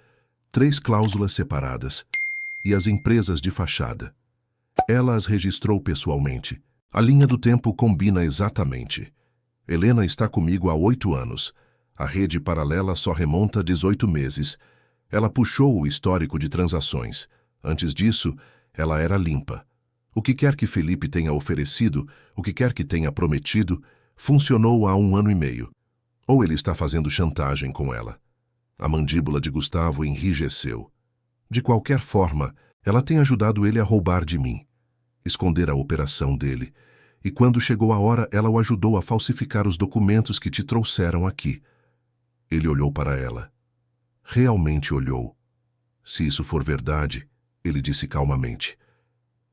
[SPEAKER 1] 3 cláusulas separadas. E as empresas de fachada. Ela as registrou pessoalmente. A linha do tempo combina exatamente. Helena está comigo há 8 anos. A rede paralela só remonta a 18 meses. Ela puxou o histórico de transações. Antes disso, ela era limpa. O que quer que Felipe tenha oferecido, o que quer que tenha prometido, funcionou há 1 ano e meio. Ou ele está fazendo chantagem com ela. A mandíbula de Gustavo enrijeceu. De qualquer forma, ela tem ajudado ele a roubar de mim, esconder a operação dele, e quando chegou a hora, ela o ajudou a falsificar os documentos que te trouxeram aqui. Ele olhou para ela. Realmente olhou. Se isso for verdade, ele disse calmamente,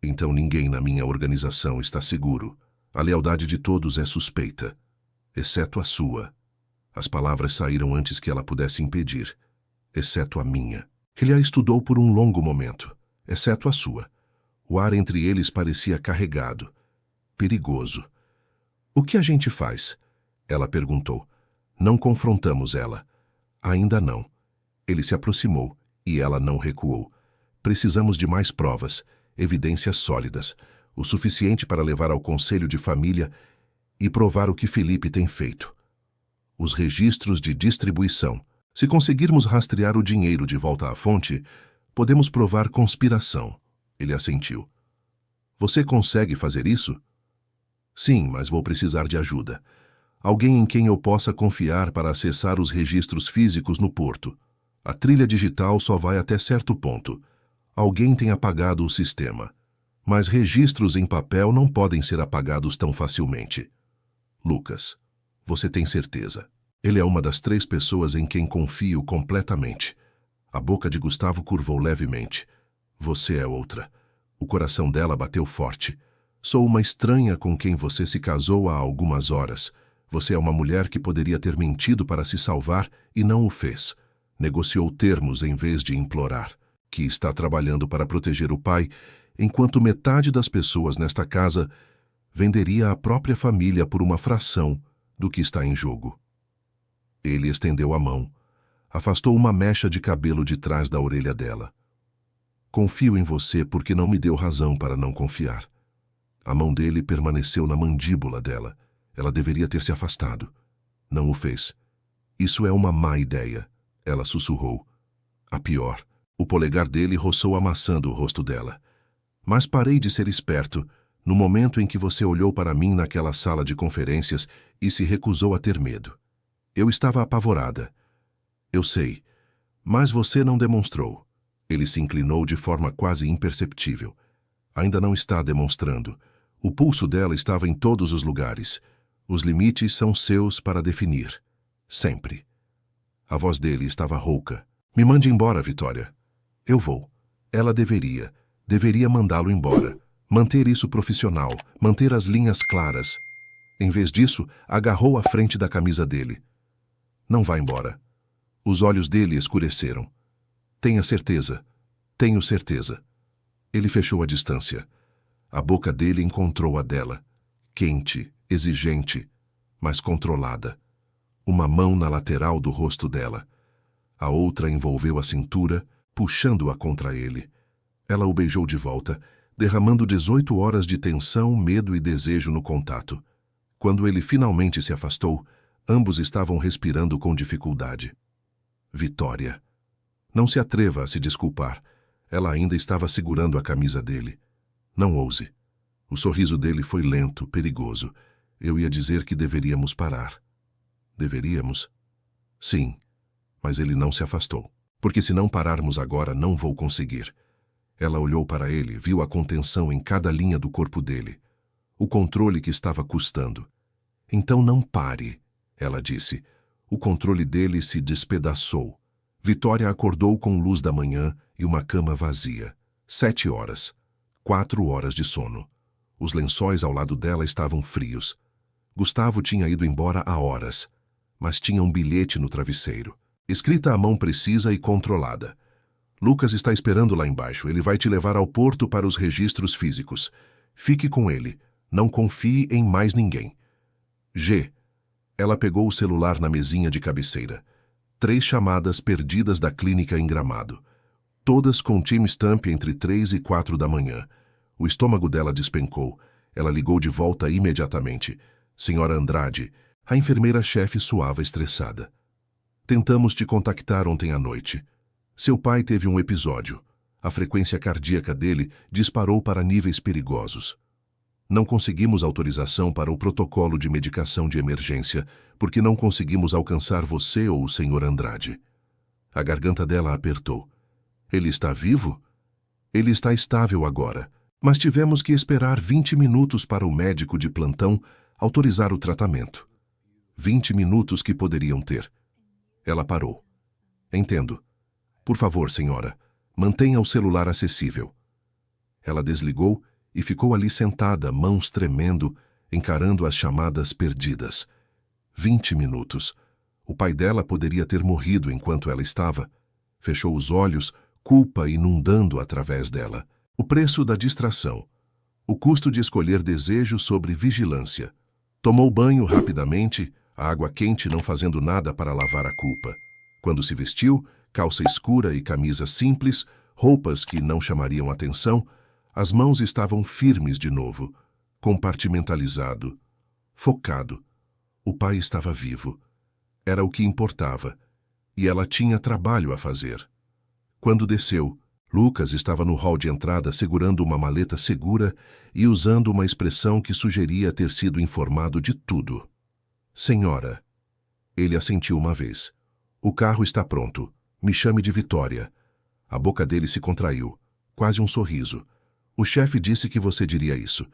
[SPEAKER 1] então ninguém na minha organização está seguro. A lealdade de todos é suspeita, exceto a sua. As palavras saíram antes que ela pudesse impedir, exceto a minha. Ele a estudou por um longo momento, exceto a sua. O ar entre eles parecia carregado, perigoso. O que a gente faz? Ela perguntou. Não confrontamos ela. Ainda não. Ele se aproximou e ela não recuou. Precisamos de mais provas, evidências sólidas, o suficiente para levar ao conselho de família e provar o que Felipe tem feito. Os registros de distribuição. Se conseguirmos rastrear o dinheiro de volta à fonte, podemos provar conspiração. Ele assentiu. Você consegue fazer isso? Sim, mas vou precisar de ajuda. Alguém em quem eu possa confiar para acessar os registros físicos no porto. A trilha digital só vai até certo ponto. Alguém tem apagado o sistema. Mas registros em papel não podem ser apagados tão facilmente. Lucas, você tem certeza? Ele é uma das 3 pessoas em quem confio completamente. A boca de Gustavo curvou levemente. Você é outra. O coração dela bateu forte. Sou uma estranha com quem você se casou há algumas horas. Você é uma mulher que poderia ter mentido para se salvar e não o fez. Negociou termos em vez de implorar. Que está trabalhando para proteger o pai, enquanto metade das pessoas nesta casa venderia a própria família por uma fração do que está em jogo. Ele estendeu a mão. Afastou uma mecha de cabelo de trás da orelha dela. Confio em você porque não me deu razão para não confiar. A mão dele permaneceu na mandíbula dela. Ela deveria ter se afastado. Não o fez. Isso é uma má ideia, ela sussurrou. A pior. O polegar dele roçou amassando o rosto dela. Mas parei de ser esperto no momento em que você olhou para mim naquela sala de conferências e se recusou a ter medo. Eu estava apavorada. Eu sei, mas você não demonstrou. Ele se inclinou de forma quase imperceptível. Ainda não está demonstrando. O pulso dela estava em todos os lugares. Os limites são seus para definir. Sempre. A voz dele estava rouca. Me mande embora, Vitória. Eu vou. Ela deveria mandá-lo embora. Manter isso profissional, manter as linhas claras. Em vez disso, agarrou a frente da camisa dele. Não vá embora. Os olhos dele escureceram. Tenha certeza. Tenho certeza. Ele fechou a distância. A boca dele encontrou a dela. Quente, exigente, mas controlada. Uma mão na lateral do rosto dela. A outra envolveu a cintura, puxando-a contra ele. Ela o beijou de volta, derramando 18 horas de tensão, medo e desejo no contato. Quando ele finalmente se afastou, ambos estavam respirando com dificuldade. Vitória. Não se atreva a se desculpar. Ela ainda estava segurando a camisa dele. Não ouse. O sorriso dele foi lento, perigoso. Eu ia dizer que deveríamos parar. Deveríamos? Sim, mas ele não se afastou. Porque se não pararmos agora, não vou conseguir. Ela olhou para ele, viu a contenção em cada linha do corpo dele. O controle que estava custando. Então não pare, ela disse. O controle dele se despedaçou. Vitória acordou com luz da manhã e uma cama vazia. 7 horas. 4 horas de sono. Os lençóis ao lado dela estavam frios. Gustavo tinha ido embora há horas, mas tinha um bilhete no travesseiro, escrita à mão precisa e controlada. Lucas está esperando lá embaixo. Ele vai te levar ao porto para os registros físicos. Fique com ele. Não confie em mais ninguém. G. Ela pegou o celular na mesinha de cabeceira. 3 chamadas perdidas da clínica em Gramado. Todas com timestamp entre 3 e 4 da manhã. O estômago dela despencou. Ela ligou de volta imediatamente. Senhora Andrade, a enfermeira-chefe suava estressada. Tentamos te contactar ontem à noite. Seu pai teve um episódio. A frequência cardíaca dele disparou para níveis perigosos. Não conseguimos autorização para o protocolo de medicação de emergência, porque não conseguimos alcançar você ou o Sr. Andrade. A garganta dela apertou. Ele está vivo? Ele está estável agora, mas tivemos que esperar 20 minutos para o médico de plantão autorizar o tratamento. 20 minutos que poderiam ter. Ela parou. Entendo. Por favor, senhora, mantenha o celular acessível. Ela desligou e ficou ali sentada, mãos tremendo, encarando as chamadas perdidas. 20 minutos. O pai dela poderia ter morrido enquanto ela estava. Fechou os olhos, culpa inundando através dela. O preço da distração. O custo de escolher desejo sobre vigilância. Tomou banho rapidamente, a água quente não fazendo nada para lavar a culpa. Quando se vestiu, calça escura e camisa simples, roupas que não chamariam atenção, as mãos estavam firmes de novo, compartimentalizado, focado. O pai estava vivo. Era o que importava. E ela tinha trabalho a fazer. Quando desceu, Lucas estava no hall de entrada segurando uma maleta segura e usando uma expressão que sugeria ter sido informado de tudo. Senhora. Ele assentiu uma vez. O carro está pronto. Me chame de Vitória. A boca dele se contraiu. Quase um sorriso. O chefe disse que você diria isso.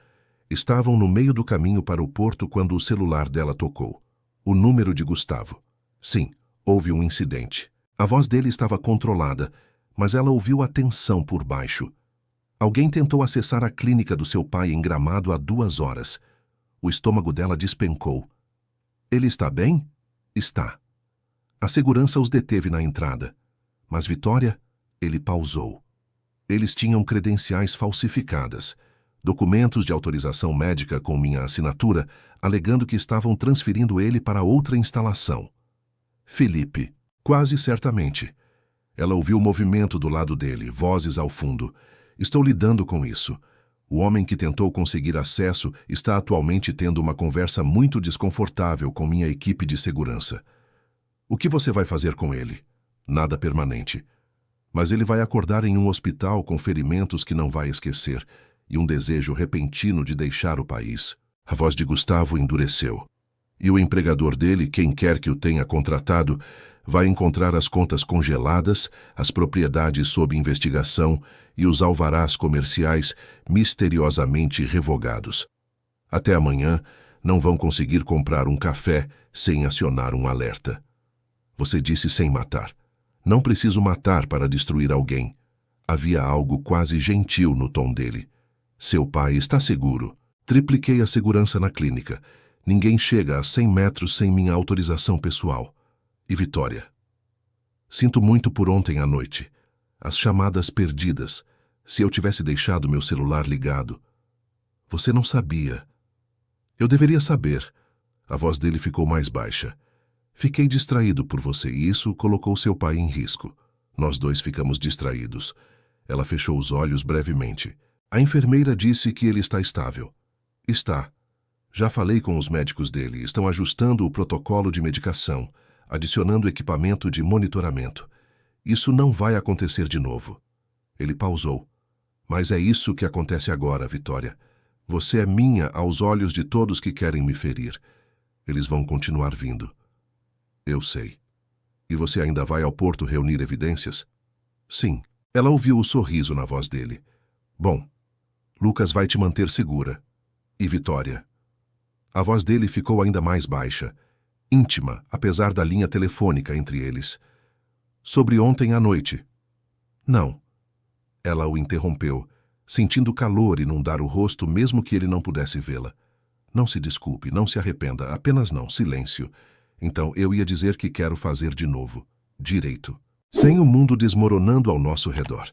[SPEAKER 1] Estavam no meio do caminho para o porto quando o celular dela tocou. O número de Gustavo. Sim, houve um incidente. A voz dele estava controlada, mas ela ouviu a tensão por baixo. Alguém tentou acessar a clínica do seu pai em Gramado há 2 horas. O estômago dela despencou. Ele está bem? Está. A segurança os deteve na entrada. Mas Vitória, ele pausou. Eles tinham credenciais falsificadas, documentos de autorização médica com minha assinatura, alegando que estavam transferindo ele para outra instalação. Felipe, quase certamente. Ela ouviu o movimento do lado dele, vozes ao fundo. Estou lidando com isso. O homem que tentou conseguir acesso está atualmente tendo uma conversa muito desconfortável com minha equipe de segurança. O que você vai fazer com ele? Nada permanente. Mas ele vai acordar em um hospital com ferimentos que não vai esquecer e um desejo repentino de deixar o país. A voz de Gustavo endureceu. E o empregador dele, quem quer que o tenha contratado, vai encontrar as contas congeladas, as propriedades sob investigação e os alvarás comerciais misteriosamente revogados. Até amanhã, não vão conseguir comprar um café sem acionar um alerta. Você disse sem matar. Não preciso matar para destruir alguém. Havia algo quase gentil no tom dele. Seu pai está seguro. Tripliquei a segurança na clínica. Ninguém chega a 100 metros sem minha autorização pessoal. E Vitória. Sinto muito por ontem à noite. As chamadas perdidas. Se eu tivesse deixado meu celular ligado. Você não sabia. Eu deveria saber. A voz dele ficou mais baixa. Fiquei distraído por você e isso colocou seu pai em risco. Nós dois ficamos distraídos. Ela fechou os olhos brevemente. A enfermeira disse que ele está estável. Está. Já falei com os médicos dele. Estão ajustando o protocolo de medicação, adicionando equipamento de monitoramento. Isso não vai acontecer de novo. Ele pausou. Mas é isso que acontece agora, Vitória. Você é minha aos olhos de todos que querem me ferir. Eles vão continuar vindo. Eu sei. E você ainda vai ao porto reunir evidências? Sim. Ela ouviu o sorriso na voz dele. Bom, Lucas vai te manter segura. E Vitória? A voz dele ficou ainda mais baixa, íntima, apesar da linha telefônica entre eles. Sobre ontem à noite. Não. Ela o interrompeu, sentindo calor inundar o rosto mesmo que ele não pudesse vê-la. Não se desculpe, não se arrependa, apenas não, silêncio. Então eu ia dizer que quero fazer de novo. Direito. Sem o mundo desmoronando ao nosso redor.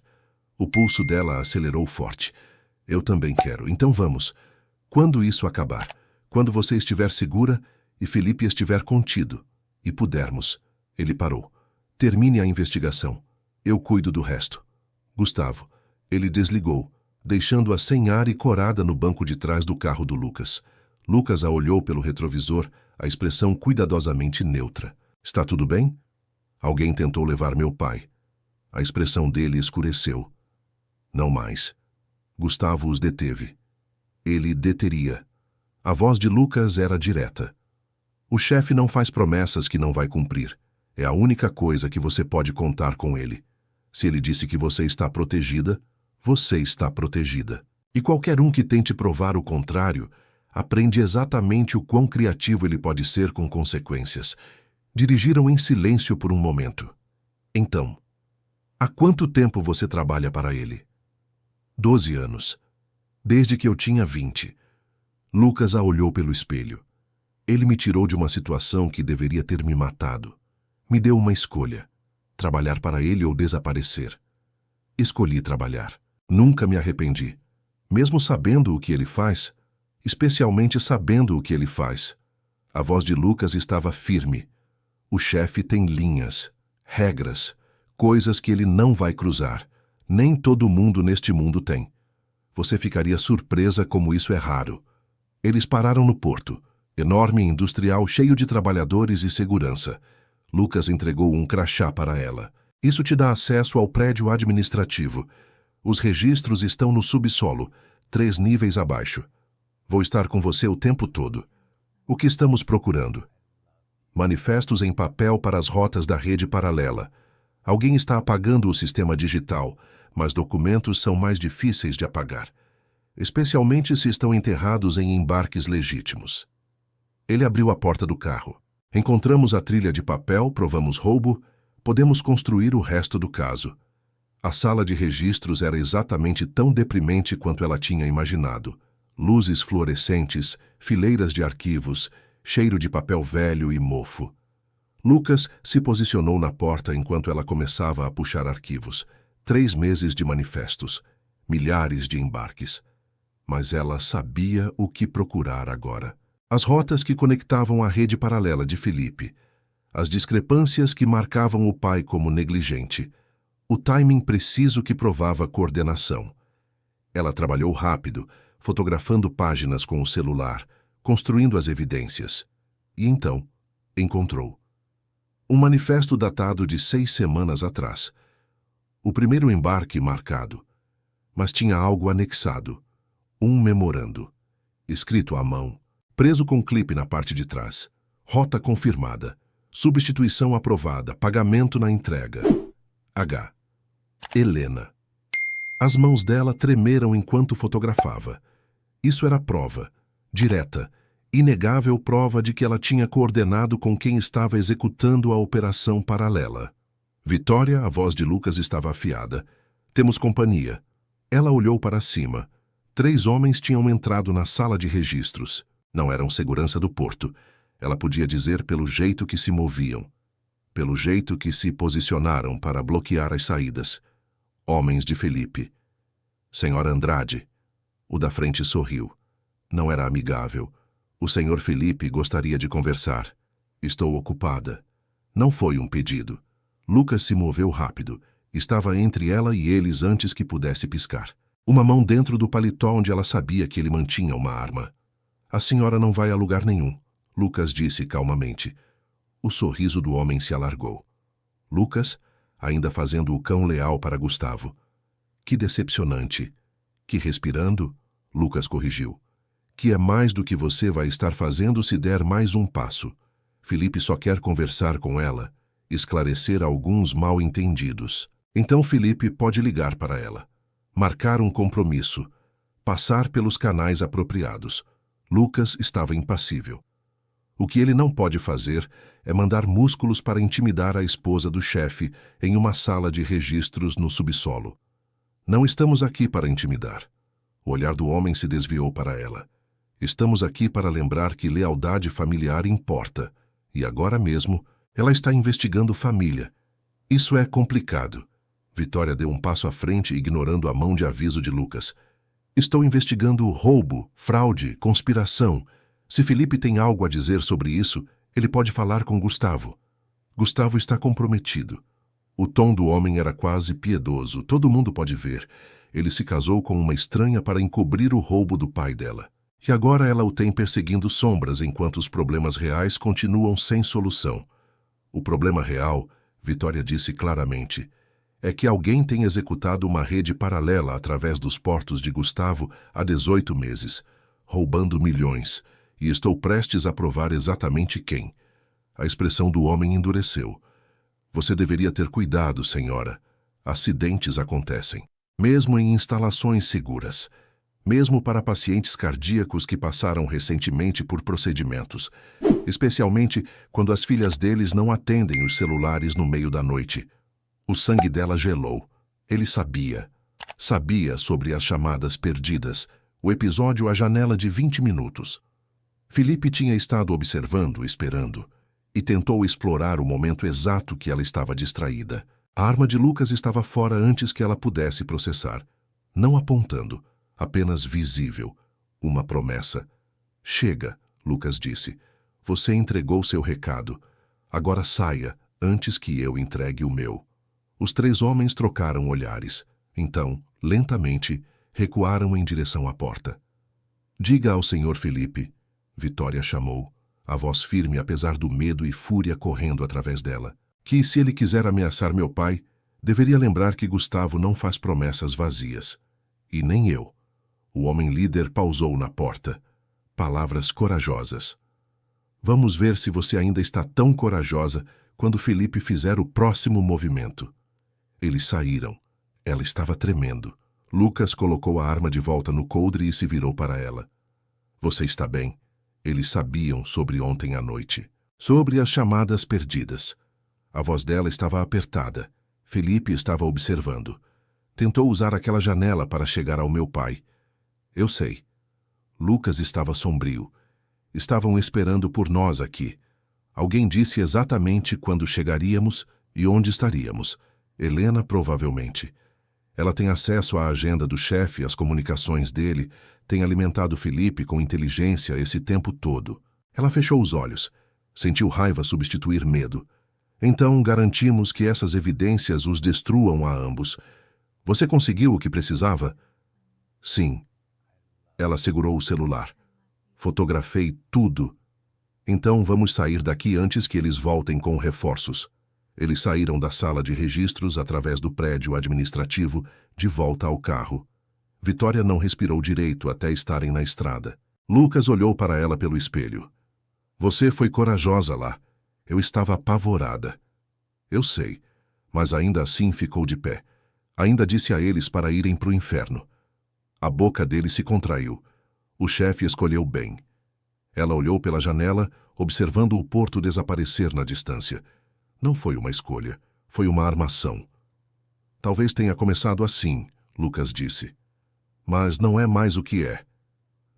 [SPEAKER 1] O pulso dela acelerou forte. Eu também quero, então vamos. Quando isso acabar, quando você estiver segura e Felipe estiver contido, e pudermos. Ele parou. Termine a investigação. Eu cuido do resto. Gustavo. Ele desligou, deixando-a sem ar e corada no banco de trás do carro do Lucas. Lucas a olhou pelo retrovisor, a expressão cuidadosamente neutra. Está tudo bem? Alguém tentou levar meu pai. A expressão dele escureceu. Não mais. Gustavo os deteve. Ele deteria. A voz de Lucas era direta. O chefe não faz promessas que não vai cumprir. É a única coisa que você pode contar com ele. Se ele disse que você está protegida, você está protegida. E qualquer um que tente provar o contrário, aprende exatamente o quão criativo ele pode ser com consequências. Dirigiram em silêncio por um momento. Então, há quanto tempo você trabalha para ele? 12 anos. Desde que eu tinha 20. Lucas a olhou pelo espelho. Ele me tirou de uma situação que deveria ter me matado. Me deu uma escolha. Trabalhar para ele ou desaparecer. Escolhi trabalhar. Nunca me arrependi. Mesmo sabendo o que ele faz, especialmente sabendo o que ele faz. A voz de Lucas estava firme. O chefe tem linhas, regras, coisas que ele não vai cruzar. Nem todo mundo neste mundo tem. Você ficaria surpresa como isso é raro. Eles pararam no porto, enorme industrial cheio de trabalhadores e segurança. Lucas entregou um crachá para ela. Isso te dá acesso ao prédio administrativo. Os registros estão no subsolo, 3 níveis abaixo. Vou estar com você o tempo todo. O que estamos procurando? Manifestos em papel para as rotas da rede paralela. Alguém está apagando o sistema digital, mas documentos são mais difíceis de apagar, especialmente se estão enterrados em embarques legítimos. Ele abriu a porta do carro. Encontramos a trilha de papel, provamos roubo, podemos construir o resto do caso. A sala de registros era exatamente tão deprimente quanto ela tinha imaginado. Luzes fluorescentes, fileiras de arquivos, cheiro de papel velho e mofo. Lucas se posicionou na porta enquanto ela começava a puxar arquivos. 3 meses de manifestos, milhares de embarques. Mas ela sabia o que procurar agora. As rotas que conectavam a rede paralela de Felipe. As discrepâncias que marcavam o pai como negligente. O timing preciso que provava coordenação. Ela trabalhou rápido, fotografando páginas com o celular, construindo as evidências. E então, encontrou. Um manifesto datado de 6 semanas atrás. O primeiro embarque marcado. Mas tinha algo anexado. Um memorando. Escrito à mão. Preso com clipe na parte de trás. Rota confirmada. Substituição aprovada. Pagamento na entrega. H. Helena. As mãos dela tremeram enquanto fotografava. Isso era prova. Direta. Inegável prova de que ela tinha coordenado com quem estava executando a operação paralela. Vitória, a voz de Lucas estava afiada. Temos companhia. Ela olhou para cima. 3 homens tinham entrado na sala de registros. Não eram segurança do porto. Ela podia dizer pelo jeito que se moviam. Pelo jeito que se posicionaram para bloquear as saídas. Homens de Felipe. Senhora Andrade. O da frente sorriu. Não era amigável. O senhor Felipe gostaria de conversar. Estou ocupada. Não foi um pedido. Lucas se moveu rápido. Estava entre ela e eles antes que pudesse piscar. Uma mão dentro do paletó onde ela sabia que ele mantinha uma arma. A senhora não vai a lugar nenhum, Lucas disse calmamente. O sorriso do homem se alargou. Lucas, ainda fazendo o cão leal para Gustavo. Que decepcionante. Que respirando, Lucas corrigiu. que é mais do que você vai estar fazendo se der mais um passo. Felipe só quer conversar com ela, esclarecer alguns mal-entendidos. Então Felipe pode ligar para ela, marcar um compromisso, passar pelos canais apropriados. Lucas estava impassível. O que ele não pode fazer é mandar músculos para intimidar a esposa do chefe em uma sala de registros no subsolo. Não estamos aqui para intimidar. O olhar do homem se desviou para ela. Estamos aqui para lembrar que lealdade familiar importa. E agora mesmo, ela está investigando família. Isso é complicado. Vitória deu um passo à frente, ignorando a mão de aviso de Lucas. Estou investigando roubo, fraude, conspiração. Se Felipe tem algo a dizer sobre isso, ele pode falar com Gustavo. Gustavo está comprometido. O tom do homem era quase piedoso, todo mundo pode ver. Ele se casou com uma estranha para encobrir o roubo do pai dela. E agora ela o tem perseguindo sombras enquanto os problemas reais continuam sem solução. O problema real, Vitória disse claramente, é que alguém tem executado uma rede paralela através dos portos de Gustavo há 18 meses, roubando milhões, e estou prestes a provar exatamente quem. A expressão do homem endureceu. Você deveria ter cuidado, senhora. Acidentes acontecem, mesmo em instalações seguras. Mesmo para pacientes cardíacos que passaram recentemente por procedimentos, especialmente quando as filhas deles não atendem os celulares no meio da noite. O sangue dela gelou. Ele sabia. Sabia sobre as chamadas perdidas, o episódio à janela de 20 minutos. Felipe tinha estado observando, esperando, e tentou explorar o momento exato que ela estava distraída. A arma de Lucas estava fora antes que ela pudesse processar, não apontando, apenas visível, uma promessa. Chega, Lucas disse. Você entregou seu recado. Agora saia, antes que eu entregue o meu. Os três homens trocaram olhares. Então, lentamente, recuaram em direção à porta. Diga ao senhor Felipe, Vitória chamou, a voz firme apesar do medo e fúria correndo através dela, que se ele quiser ameaçar meu pai, deveria lembrar que Gustavo não faz promessas vazias. E nem eu. O homem líder pausou na porta. Palavras corajosas. Vamos ver se você ainda está tão corajosa quando Felipe fizer o próximo movimento. Eles saíram. Ela estava tremendo. Lucas colocou a arma de volta no coldre e se virou para ela. Você está bem? Eles sabiam sobre ontem à noite. Sobre as chamadas perdidas. A voz dela estava apertada. Felipe estava observando. Tentou usar aquela janela para chegar ao meu pai. Eu sei. Lucas estava sombrio. Estavam esperando por nós aqui. Alguém disse exatamente quando chegaríamos e onde estaríamos. Helena, provavelmente. Ela tem acesso à agenda do chefe, às comunicações dele, tem alimentado Felipe com inteligência esse tempo todo. Ela fechou os olhos. Sentiu raiva substituir medo. Então garantimos que essas evidências os destruam a ambos. Você conseguiu o que precisava? Sim. Ela segurou o celular. Fotografei tudo. Então vamos sair daqui antes que eles voltem com reforços. Eles saíram da sala de registros através do prédio administrativo, de volta ao carro. Vitória não respirou direito até estarem na estrada. Lucas olhou para ela pelo espelho. Você foi corajosa lá. Eu estava apavorada. Eu sei, mas ainda assim ficou de pé. Ainda disse a eles para irem para o inferno. A boca dele se contraiu. O chefe escolheu bem. Ela olhou pela janela, observando o porto desaparecer na distância. Não foi uma escolha, foi uma armação. Talvez tenha começado assim, Lucas disse. Mas não é mais o que é.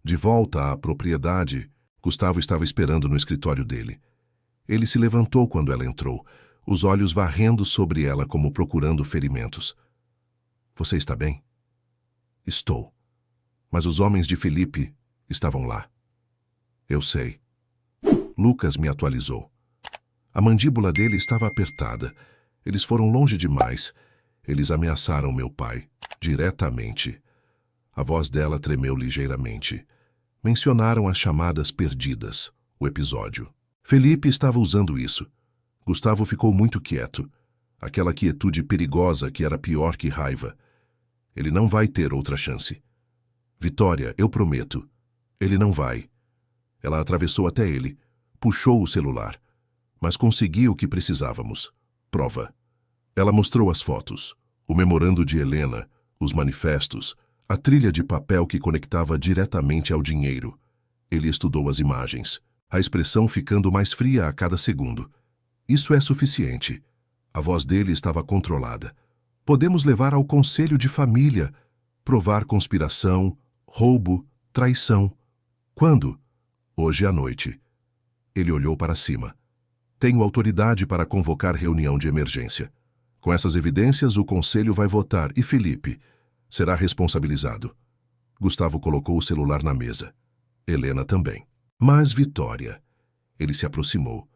[SPEAKER 1] De volta à propriedade, Gustavo estava esperando no escritório dele. Ele se levantou quando ela entrou, os olhos varrendo sobre ela como procurando ferimentos. Você está bem? Estou. Mas os homens de Felipe estavam lá. Eu sei. Lucas me atualizou. A mandíbula dele estava apertada. Eles foram longe demais. Eles ameaçaram meu pai, diretamente. A voz dela tremeu ligeiramente. Mencionaram as chamadas perdidas, o episódio. Felipe estava usando isso. Gustavo ficou muito quieto. Aquela quietude perigosa que era pior que raiva. Ele não vai ter outra chance. Vitória, eu prometo. Ele não vai. Ela atravessou até ele, puxou o celular, mas conseguiu o que precisávamos. Prova. Ela mostrou as fotos, o memorando de Helena, os manifestos, a trilha de papel que conectava diretamente ao dinheiro. Ele estudou as imagens, a expressão ficando mais fria a cada segundo. Isso é suficiente. A voz dele estava controlada. Podemos levar ao conselho de família, provar conspiração, roubo, traição. Quando? Hoje à noite. Ele olhou para cima. Tenho autoridade para convocar reunião de emergência. Com essas evidências, o conselho vai votar e Felipe será responsabilizado. Gustavo colocou o celular na mesa. Helena também. Mas Vitória. Ele se aproximou.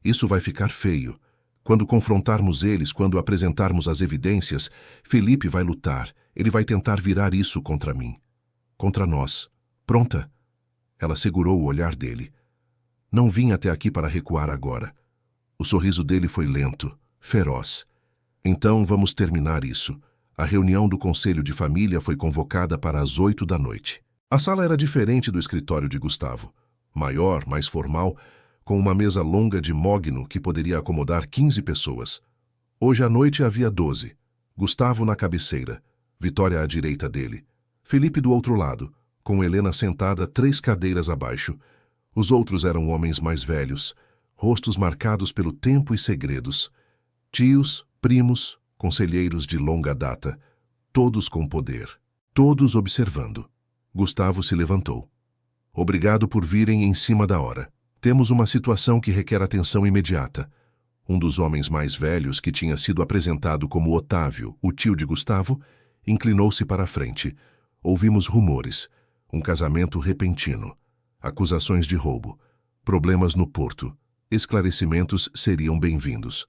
[SPEAKER 1] Isso vai ficar feio. Quando confrontarmos eles, quando apresentarmos as evidências, Felipe vai lutar. Ele vai tentar virar isso contra mim. Contra nós. Pronta? Ela segurou o olhar dele. Não vim até aqui para recuar agora. O sorriso dele foi lento, feroz. Então vamos terminar isso. A reunião do Conselho de Família foi convocada para as 8 da noite. A sala era diferente do escritório de Gustavo. Maior, mais formal, com uma mesa longa de mogno que poderia acomodar 15 pessoas. Hoje à noite havia 12. Gustavo na cabeceira, Vitória à direita dele, Felipe do outro lado, com Helena sentada 3 cadeiras abaixo. Os outros eram homens mais velhos, rostos marcados pelo tempo e segredos. Tios, primos, conselheiros de longa data, todos com poder, todos observando. Gustavo se levantou. Obrigado por virem em cima da hora. Temos uma situação que requer atenção imediata. Um dos homens mais velhos, que tinha sido apresentado como Otávio, o tio de Gustavo, inclinou-se para a frente. Ouvimos rumores. Um casamento repentino. Acusações de roubo. Problemas no porto. Esclarecimentos seriam bem-vindos.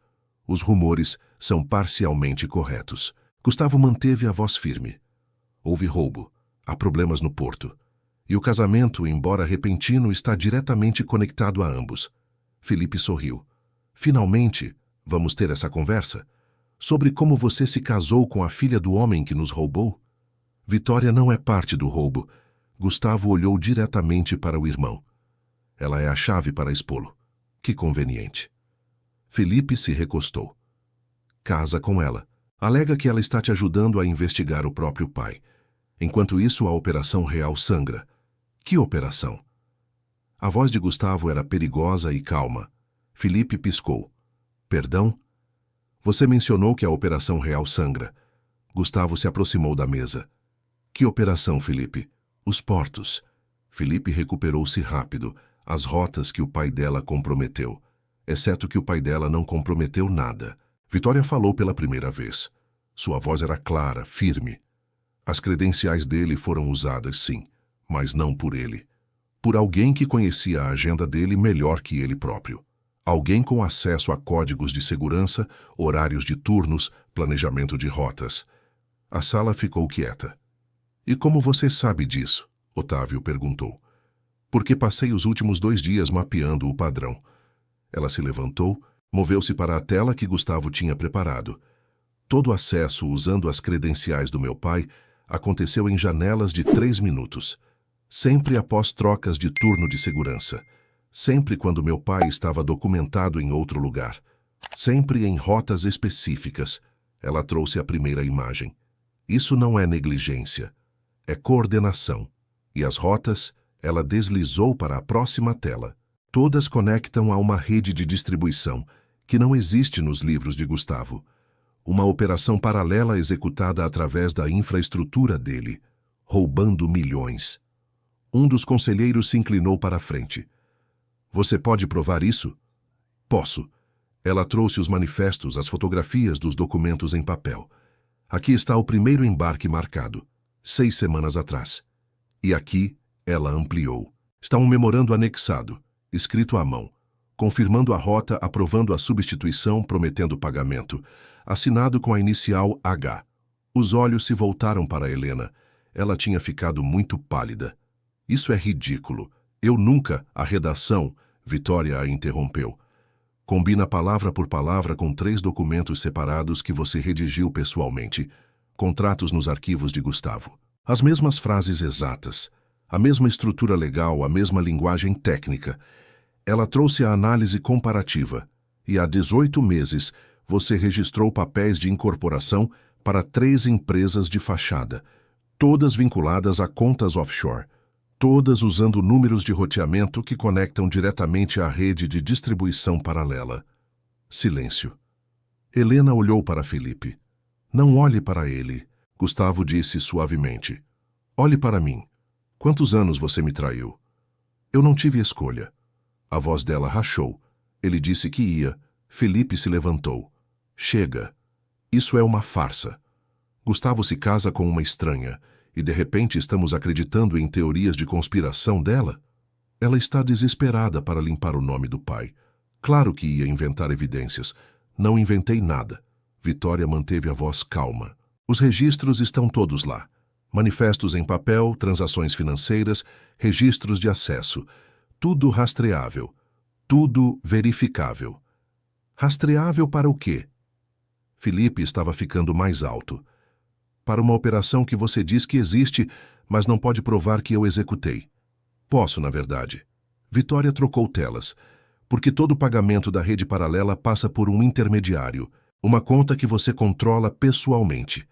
[SPEAKER 1] Os rumores são parcialmente corretos. Gustavo manteve a voz firme. Houve roubo. Há problemas no porto. E o casamento, embora repentino, está diretamente conectado a ambos. Felipe sorriu. Finalmente, vamos ter essa conversa? Sobre como você se casou com a filha do homem que nos roubou? Vitória não é parte do roubo. Gustavo olhou diretamente para o irmão. Ela é a chave para expô-lo. Que conveniente. Felipe se recostou. Casa com ela. Alega que ela está te ajudando a investigar o próprio pai. Enquanto isso, a Operação Real sangra. Que operação? A voz de Gustavo era perigosa e calma. Felipe piscou. Perdão? Você mencionou que a Operação Real sangra. Gustavo se aproximou da mesa. Que operação, Felipe? Os portos. Felipe recuperou-se rápido. As rotas que o pai dela comprometeu. Exceto que o pai dela não comprometeu nada. Vitória falou pela primeira vez. Sua voz era clara, firme. As credenciais dele foram usadas, sim, mas não por ele. Por alguém que conhecia a agenda dele melhor que ele próprio. Alguém com acesso a códigos de segurança, horários de turnos, planejamento de rotas. A sala ficou quieta. E como você sabe disso? Otávio perguntou. Porque passei os últimos 2 dias mapeando o padrão. Ela se levantou, moveu-se para a tela que Gustavo tinha preparado. Todo acesso usando as credenciais do meu pai aconteceu em janelas de 3 minutos. Sempre após trocas de turno de segurança. Sempre quando meu pai estava documentado em outro lugar. Sempre em rotas específicas. Ela trouxe a primeira imagem. Isso não é negligência. É coordenação. E as rotas, ela deslizou para a próxima tela. Todas conectam a uma rede de distribuição, que não existe nos livros de Gustavo. Uma operação paralela executada através da infraestrutura dele, roubando milhões. Um dos conselheiros se inclinou para a frente. Você pode provar isso? Posso. Ela trouxe os manifestos, as fotografias dos documentos em papel. Aqui está o primeiro embarque marcado, 6 semanas atrás. E aqui, ela ampliou. Está um memorando anexado, escrito à mão, confirmando a rota, aprovando a substituição, prometendo pagamento, assinado com a inicial H. Os olhos se voltaram para Helena. Ela tinha ficado muito pálida. Isso é ridículo. Eu nunca, a redação, Vitória a interrompeu. Combina palavra por palavra com 3 documentos separados que você redigiu pessoalmente. Contratos nos arquivos de Gustavo. As mesmas frases exatas. A mesma estrutura legal, a mesma linguagem técnica. Ela trouxe a análise comparativa. E há 18 meses, você registrou papéis de incorporação para 3 empresas de fachada, todas vinculadas a contas offshore, todas usando números de roteamento que conectam diretamente à rede de distribuição paralela. Silêncio. Helena olhou para Felipe. Não olhe para ele, Gustavo disse suavemente. Olhe para mim. Quantos anos você me traiu? Eu não tive escolha. A voz dela rachou. Ele disse que ia. Felipe se levantou. Chega. Isso é uma farsa. Gustavo se casa com uma estranha e de repente estamos acreditando em teorias de conspiração dela? Ela está desesperada para limpar o nome do pai. Claro que ia inventar evidências. Não inventei nada. Vitória manteve a voz calma. Os registros estão todos lá. Manifestos em papel, transações financeiras, registros de acesso. Tudo rastreável. Tudo verificável. Rastreável para o quê? Felipe estava ficando mais alto. Para uma operação que você diz que existe, mas não pode provar que eu executei. Posso, na verdade. Vitória trocou telas, porque todo pagamento da rede paralela passa por um intermediário, uma conta que você controla pessoalmente.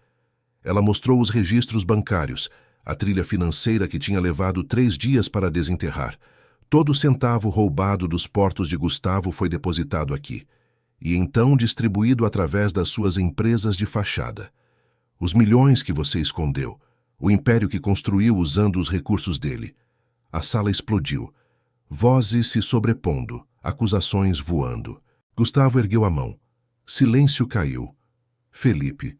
[SPEAKER 1] Ela mostrou os registros bancários, a trilha financeira que tinha levado 3 dias para desenterrar. Todo centavo roubado dos portos de Gustavo foi depositado aqui, e então distribuído através das suas empresas de fachada. Os milhões que você escondeu, o império que construiu usando os recursos dele. A sala explodiu. Vozes se sobrepondo, acusações voando. Gustavo ergueu a mão. Silêncio caiu. Felipe,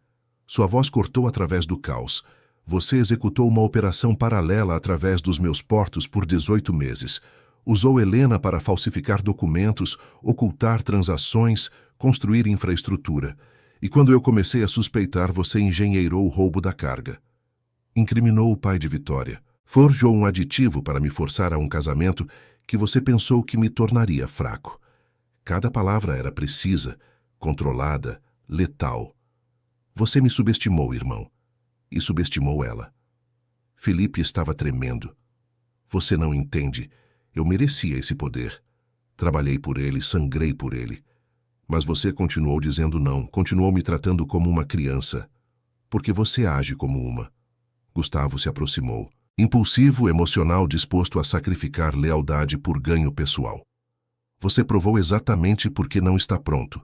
[SPEAKER 1] sua voz cortou através do caos. Você executou uma operação paralela através dos meus portos por 18 meses. Usou Helena para falsificar documentos, ocultar transações, construir infraestrutura. E quando eu comecei a suspeitar, você engenheirou o roubo da carga. Incriminou o pai de Vitória. Forjou um aditivo para me forçar a um casamento que você pensou que me tornaria fraco. Cada palavra era precisa, controlada, letal. Você me subestimou, irmão. E subestimou ela. Felipe estava tremendo. Você não entende. Eu merecia esse poder. Trabalhei por ele, sangrei por ele. Mas você continuou dizendo não, continuou me tratando como uma criança. Porque você age como uma. Gustavo se aproximou. Impulsivo, emocional, disposto a sacrificar lealdade por ganho pessoal. Você provou exatamente porque não está pronto.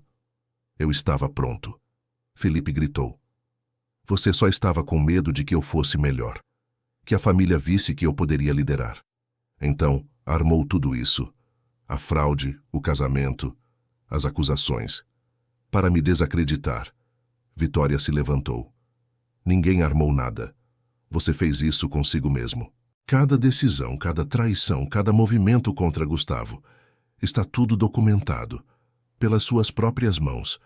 [SPEAKER 1] Eu estava pronto. Felipe gritou. Você só estava com medo de que eu fosse melhor. Que a família visse que eu poderia liderar. Então, armou tudo isso. A fraude, o casamento, as acusações. Para me desacreditar. Vitória se levantou. Ninguém armou nada. Você fez isso consigo mesmo. Cada decisão, cada traição, cada movimento contra Gustavo. Está tudo documentado. Pelas suas próprias mãos.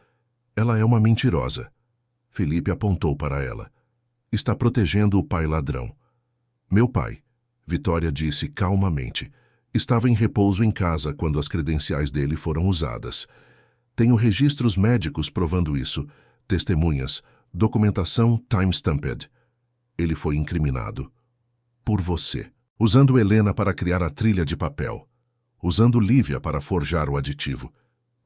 [SPEAKER 1] Ela é uma mentirosa. Felipe apontou para ela. Está protegendo o pai ladrão. Meu pai, Vitória disse calmamente, estava em repouso em casa quando as credenciais dele foram usadas. Tenho registros médicos provando isso, testemunhas, documentação time-stamped. Ele foi incriminado. Por você. Usando Helena para criar a trilha de papel. Usando Lívia para forjar o aditivo.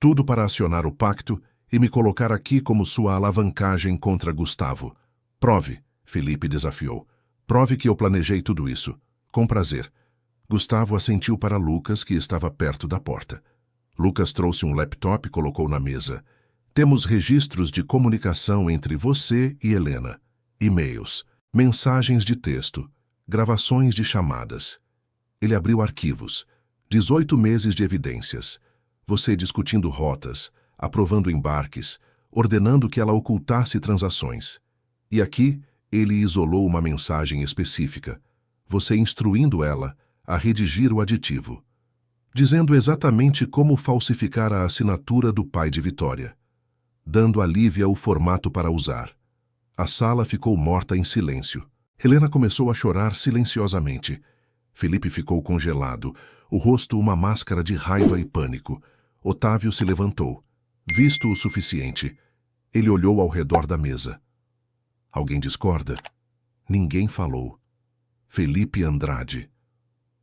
[SPEAKER 1] Tudo para acionar o pacto e me colocar aqui como sua alavancagem contra Gustavo. Prove, Felipe desafiou. Prove que eu planejei tudo isso. Com prazer. Gustavo assentiu para Lucas, que estava perto da porta. Lucas trouxe um laptop e colocou na mesa. Temos registros de comunicação entre você e Helena. E-mails, mensagens de texto, gravações de chamadas. Ele abriu arquivos. 18 meses de evidências. Você discutindo rotas, aprovando embarques, ordenando que ela ocultasse transações. E aqui, ele isolou uma mensagem específica. Você instruindo ela a redigir o aditivo. Dizendo exatamente como falsificar a assinatura do pai de Vitória. Dando a Lívia o formato para usar. A sala ficou morta em silêncio. Helena começou a chorar silenciosamente. Felipe ficou congelado, o rosto uma máscara de raiva e pânico. Otávio se levantou. Visto o suficiente, ele olhou ao redor da mesa. Alguém discorda? Ninguém falou. Felipe Andrade.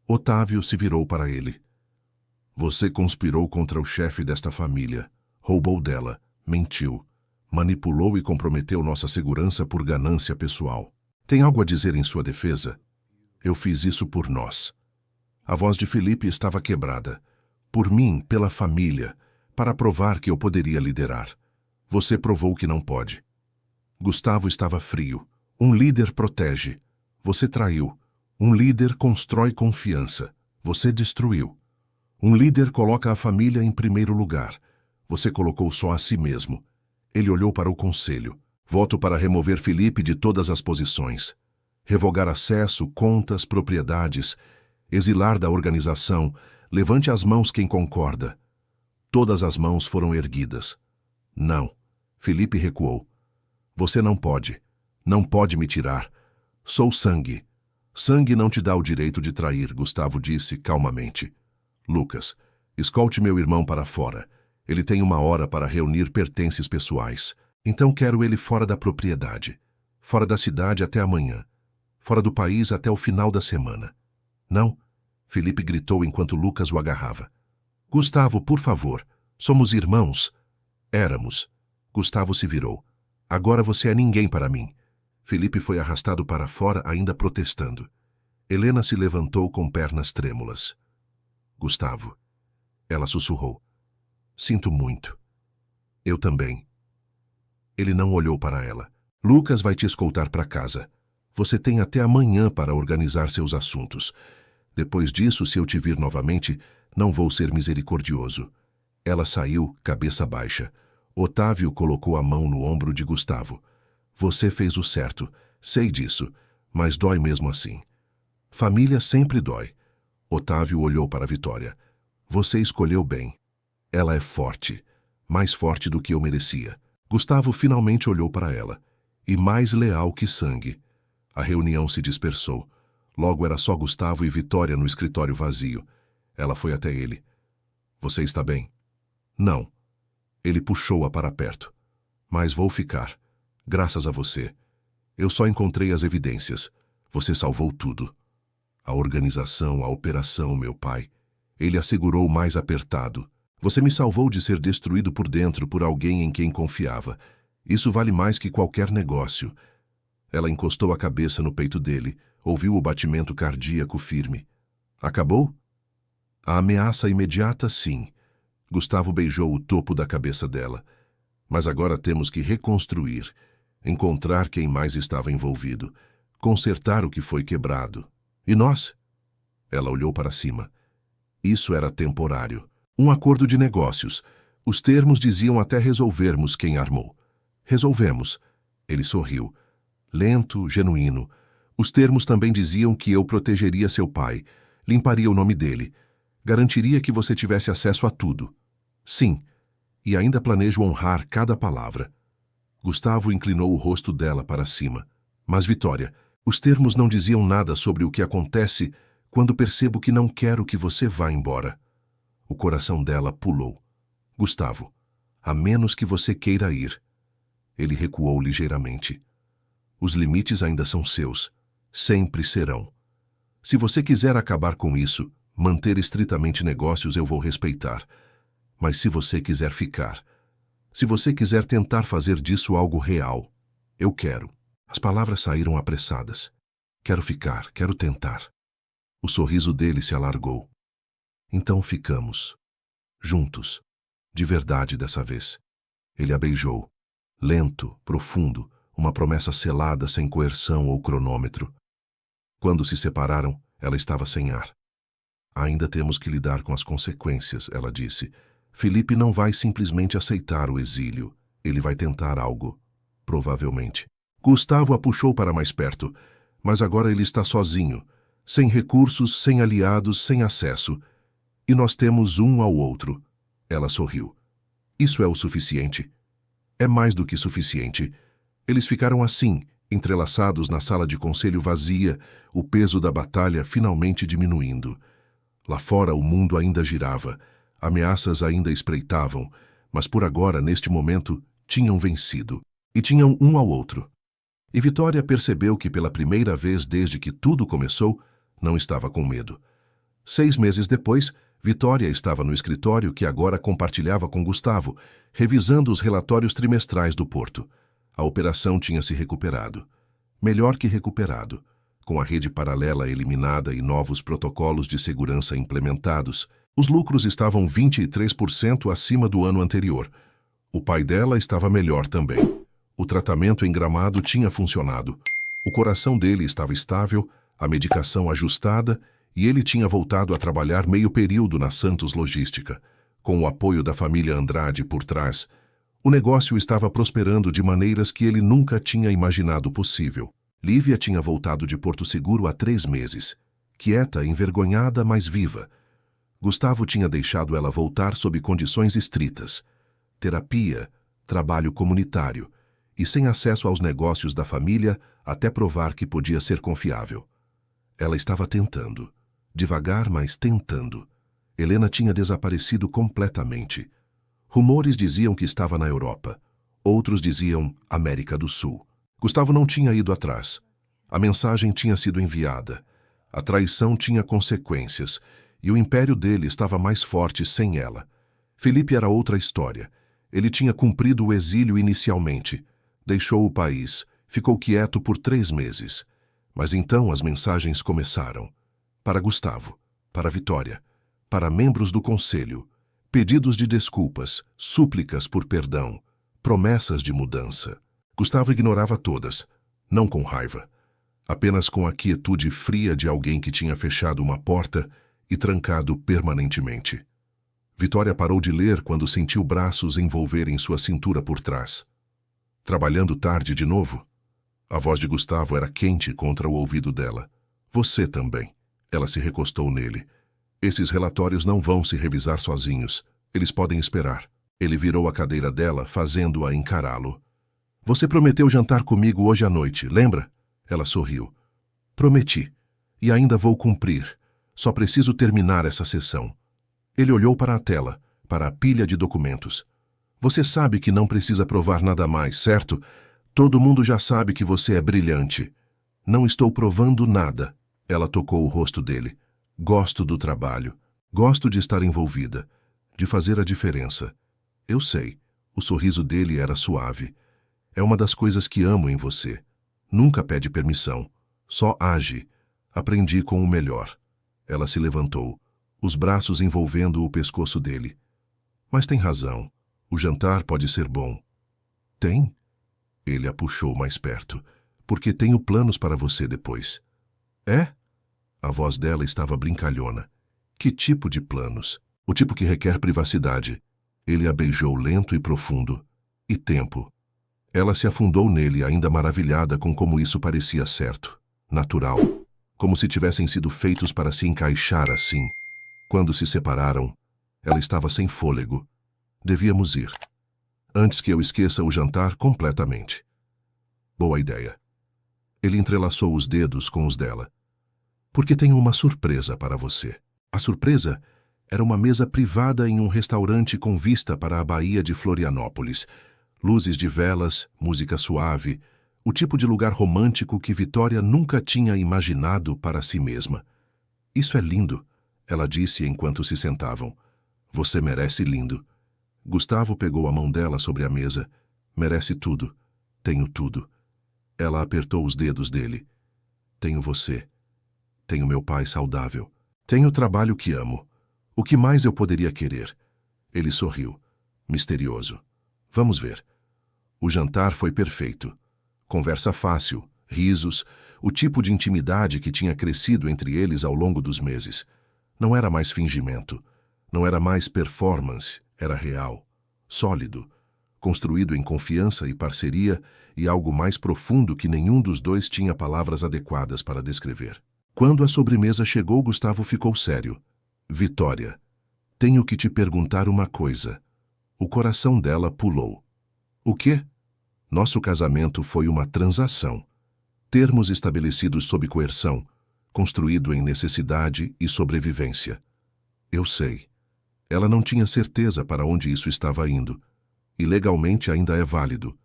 [SPEAKER 1] Otávio se virou para ele. Você conspirou contra o chefe desta família, roubou dela, mentiu, manipulou e comprometeu nossa segurança por ganância pessoal. Tem algo a dizer em sua defesa? Eu fiz isso por nós. A voz de Felipe estava quebrada. Por mim, pela família, para provar que eu poderia liderar. Você provou que não pode. Gustavo estava frio. Um líder protege. Você traiu. Um líder constrói confiança. Você destruiu. Um líder coloca a família em primeiro lugar. Você colocou só a si mesmo. Ele olhou para o conselho. Voto para remover Felipe de todas as posições. Revogar acesso, contas, propriedades. Exilar da organização. Levante as mãos quem concorda. Todas as mãos foram erguidas. Não. Felipe recuou. Você não pode. Não pode me tirar. Sou sangue. Sangue não te dá o direito de trair, Gustavo disse calmamente. Lucas, escolte meu irmão para fora. Ele tem 1 hora para reunir pertences pessoais. Então quero ele fora da propriedade. Fora da cidade até amanhã. Fora do país até o final da semana. Não? Felipe gritou enquanto Lucas o agarrava. Gustavo, por favor. Somos irmãos. Éramos. Gustavo se virou. Agora você é ninguém para mim. Felipe foi arrastado para fora, ainda protestando. Helena se levantou com pernas trêmulas. Gustavo. Ela sussurrou. Sinto muito. Eu também. Ele não olhou para ela. Lucas vai te escoltar para casa. Você tem até amanhã para organizar seus assuntos. Depois disso, se eu te vir novamente, não vou ser misericordioso. Ela saiu, cabeça baixa. Otávio colocou a mão no ombro de Gustavo. Você fez o certo, sei disso, mas dói mesmo assim. Família sempre dói. Otávio olhou para Vitória. Você escolheu bem. Ela é forte, mais forte do que eu merecia. Gustavo finalmente olhou para ela. E mais leal que sangue. A reunião se dispersou. Logo era só Gustavo e Vitória no escritório vazio. Ela foi até ele. Você está bem? Não. Ele puxou-a para perto. Mas vou ficar. Graças a você. Eu só encontrei as evidências. Você salvou tudo. A organização, a operação, meu pai. Ele a segurou mais apertado. Você me salvou de ser destruído por dentro por alguém em quem confiava. Isso vale mais que qualquer negócio. Ela encostou a cabeça no peito dele, ouviu o batimento cardíaco firme. Acabou? A ameaça imediata, sim. Gustavo beijou o topo da cabeça dela. Mas agora temos que reconstruir, encontrar quem mais estava envolvido, consertar o que foi quebrado. E nós? Ela olhou para cima. Isso era temporário. Um acordo de negócios. Os termos diziam até resolvermos quem armou. Resolvemos. Ele sorriu. Lento, genuíno. Os termos também diziam que eu protegeria seu pai, limparia o nome dele, garantiria que você tivesse acesso a tudo. Sim, e ainda planejo honrar cada palavra. Gustavo inclinou o rosto dela para cima. Mas, Vitória, os termos não diziam nada sobre o que acontece quando percebo que não quero que você vá embora. O coração dela pulou. Gustavo, a menos que você queira ir. Ele recuou ligeiramente. Os limites ainda são seus. Sempre serão. Se você quiser acabar com isso, manter estritamente negócios, eu vou respeitar. Mas se você quiser ficar, se você quiser tentar fazer disso algo real, eu quero. As palavras saíram apressadas. Quero ficar, quero tentar. O sorriso dele se alargou. Então ficamos. Juntos. De verdade dessa vez. Ele a beijou. Lento, profundo, uma promessa selada sem coerção ou cronômetro. Quando se separaram, ela estava sem ar. Ainda temos que lidar com as consequências, ela disse. Felipe não vai simplesmente aceitar o exílio. Ele vai tentar algo. Provavelmente. Gustavo a puxou para mais perto. Mas agora ele está sozinho. Sem recursos, sem aliados, sem acesso. E nós temos um ao outro. Ela sorriu. Isso é o suficiente. É mais do que suficiente. Eles ficaram assim, entrelaçados na sala de conselho vazia, o peso da batalha finalmente diminuindo. Lá fora o mundo ainda girava, ameaças ainda espreitavam, mas por agora, neste momento, tinham vencido. E tinham um ao outro. E Vitória percebeu que pela primeira vez desde que tudo começou, não estava com medo. 6 meses depois, Vitória estava no escritório que agora compartilhava com Gustavo, revisando os relatórios trimestrais do porto. A operação tinha se recuperado. Melhor que recuperado. Com a rede paralela eliminada e novos protocolos de segurança implementados, os lucros estavam 23% acima do ano anterior. O pai dela estava melhor também. O tratamento em Gramado tinha funcionado. O coração dele estava estável, a medicação ajustada e ele tinha voltado a trabalhar meio período na Santos Logística. Com o apoio da família Andrade por trás, o negócio estava prosperando de maneiras que ele nunca tinha imaginado possível. Lívia tinha voltado de Porto Seguro há 3 meses. Quieta, envergonhada, mas viva. Gustavo tinha deixado ela voltar sob condições estritas. Terapia, trabalho comunitário e sem acesso aos negócios da família até provar que podia ser confiável. Ela estava tentando. Devagar, mas tentando. Helena tinha desaparecido completamente. Rumores diziam que estava na Europa. Outros diziam América do Sul. Gustavo não tinha ido atrás. A mensagem tinha sido enviada. A traição tinha consequências, e o império dele estava mais forte sem ela. Felipe era outra história. Ele tinha cumprido o exílio inicialmente. Deixou o país, ficou quieto por 3 meses. Mas então as mensagens começaram. Para Gustavo, para Vitória, para membros do conselho, pedidos de desculpas, súplicas por perdão, promessas de mudança. Gustavo ignorava todas, não com raiva, apenas com a quietude fria de alguém que tinha fechado uma porta e trancado permanentemente. Vitória parou de ler quando sentiu braços envolverem sua cintura por trás. Trabalhando tarde de novo? A voz de Gustavo era quente contra o ouvido dela. Você também. Ela se recostou nele. Esses relatórios não vão se revisar sozinhos. Eles podem esperar. Ele virou a cadeira dela, fazendo-a encará-lo. Você prometeu jantar comigo hoje à noite, lembra? Ela sorriu. Prometi. E ainda vou cumprir. Só preciso terminar essa sessão. Ele olhou para a tela, para a pilha de documentos. Você sabe que não precisa provar nada mais, certo? Todo mundo já sabe que você é brilhante. Não estou provando nada. Ela tocou o rosto dele. Gosto do trabalho. Gosto de estar envolvida. De fazer a diferença. Eu sei. O sorriso dele era suave. É uma das coisas que amo em você. Nunca pede permissão. Só age. Aprendi com o melhor. Ela se levantou, os braços envolvendo o pescoço dele. Mas tem razão. O jantar pode ser bom. Tem? Ele a puxou mais perto. Porque tenho planos para você depois. É? A voz dela estava brincalhona. Que tipo de planos? O tipo que requer privacidade. Ele a beijou lento e profundo. E tempo. Ela se afundou nele, ainda maravilhada com como isso parecia certo. Natural. Como se tivessem sido feitos para se encaixar assim. Quando se separaram, ela estava sem fôlego. Devíamos ir. Antes que eu esqueça o jantar completamente. Boa ideia. Ele entrelaçou os dedos com os dela. Porque tenho uma surpresa para você. A surpresa era uma mesa privada em um restaurante com vista para a Baía de Florianópolis. Luzes de velas, música suave, o tipo de lugar romântico que Vitória nunca tinha imaginado para si mesma. Isso é lindo, ela disse enquanto se sentavam. Você merece lindo. Gustavo pegou a mão dela sobre a mesa. Merece tudo. Tenho tudo. Ela apertou os dedos dele. Tenho você. Tenho meu pai saudável. Tenho o trabalho que amo. O que mais eu poderia querer? Ele sorriu, misterioso. Vamos ver. O jantar foi perfeito. Conversa fácil, risos, o tipo de intimidade que tinha crescido entre eles ao longo dos meses. Não era mais fingimento. Não era mais performance. Era real, sólido, construído em confiança e parceria e algo mais profundo que nenhum dos dois tinha palavras adequadas para descrever. Quando a sobremesa chegou, Gustavo ficou sério. Vitória, tenho que te perguntar uma coisa. O coração dela pulou. O quê? Nosso casamento foi uma transação. Termos estabelecidos sob coerção, construído em necessidade e sobrevivência. Eu sei. Ela não tinha certeza para onde isso estava indo. E legalmente ainda é válido.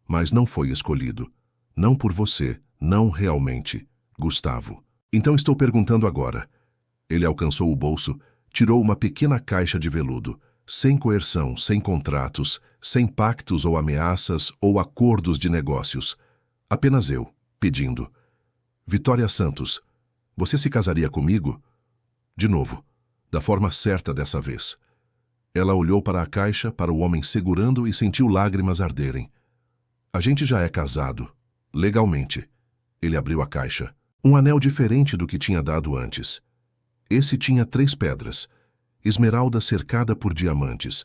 [SPEAKER 1] Mas não foi escolhido. Não por você, não realmente, Gustavo. Então estou perguntando agora. Ele alcançou o bolso, tirou uma pequena caixa de veludo, sem coerção, sem contratos, sem pactos ou ameaças ou acordos de negócios. Apenas eu, pedindo. Vitória Santos, você se casaria comigo? De novo, da forma certa dessa vez. Ela olhou para a caixa, para o homem segurando e sentiu lágrimas arderem. A gente já é casado, legalmente. Ele abriu a caixa. Um anel diferente do que tinha dado antes. Esse tinha 3 pedras, esmeralda cercada por diamantes.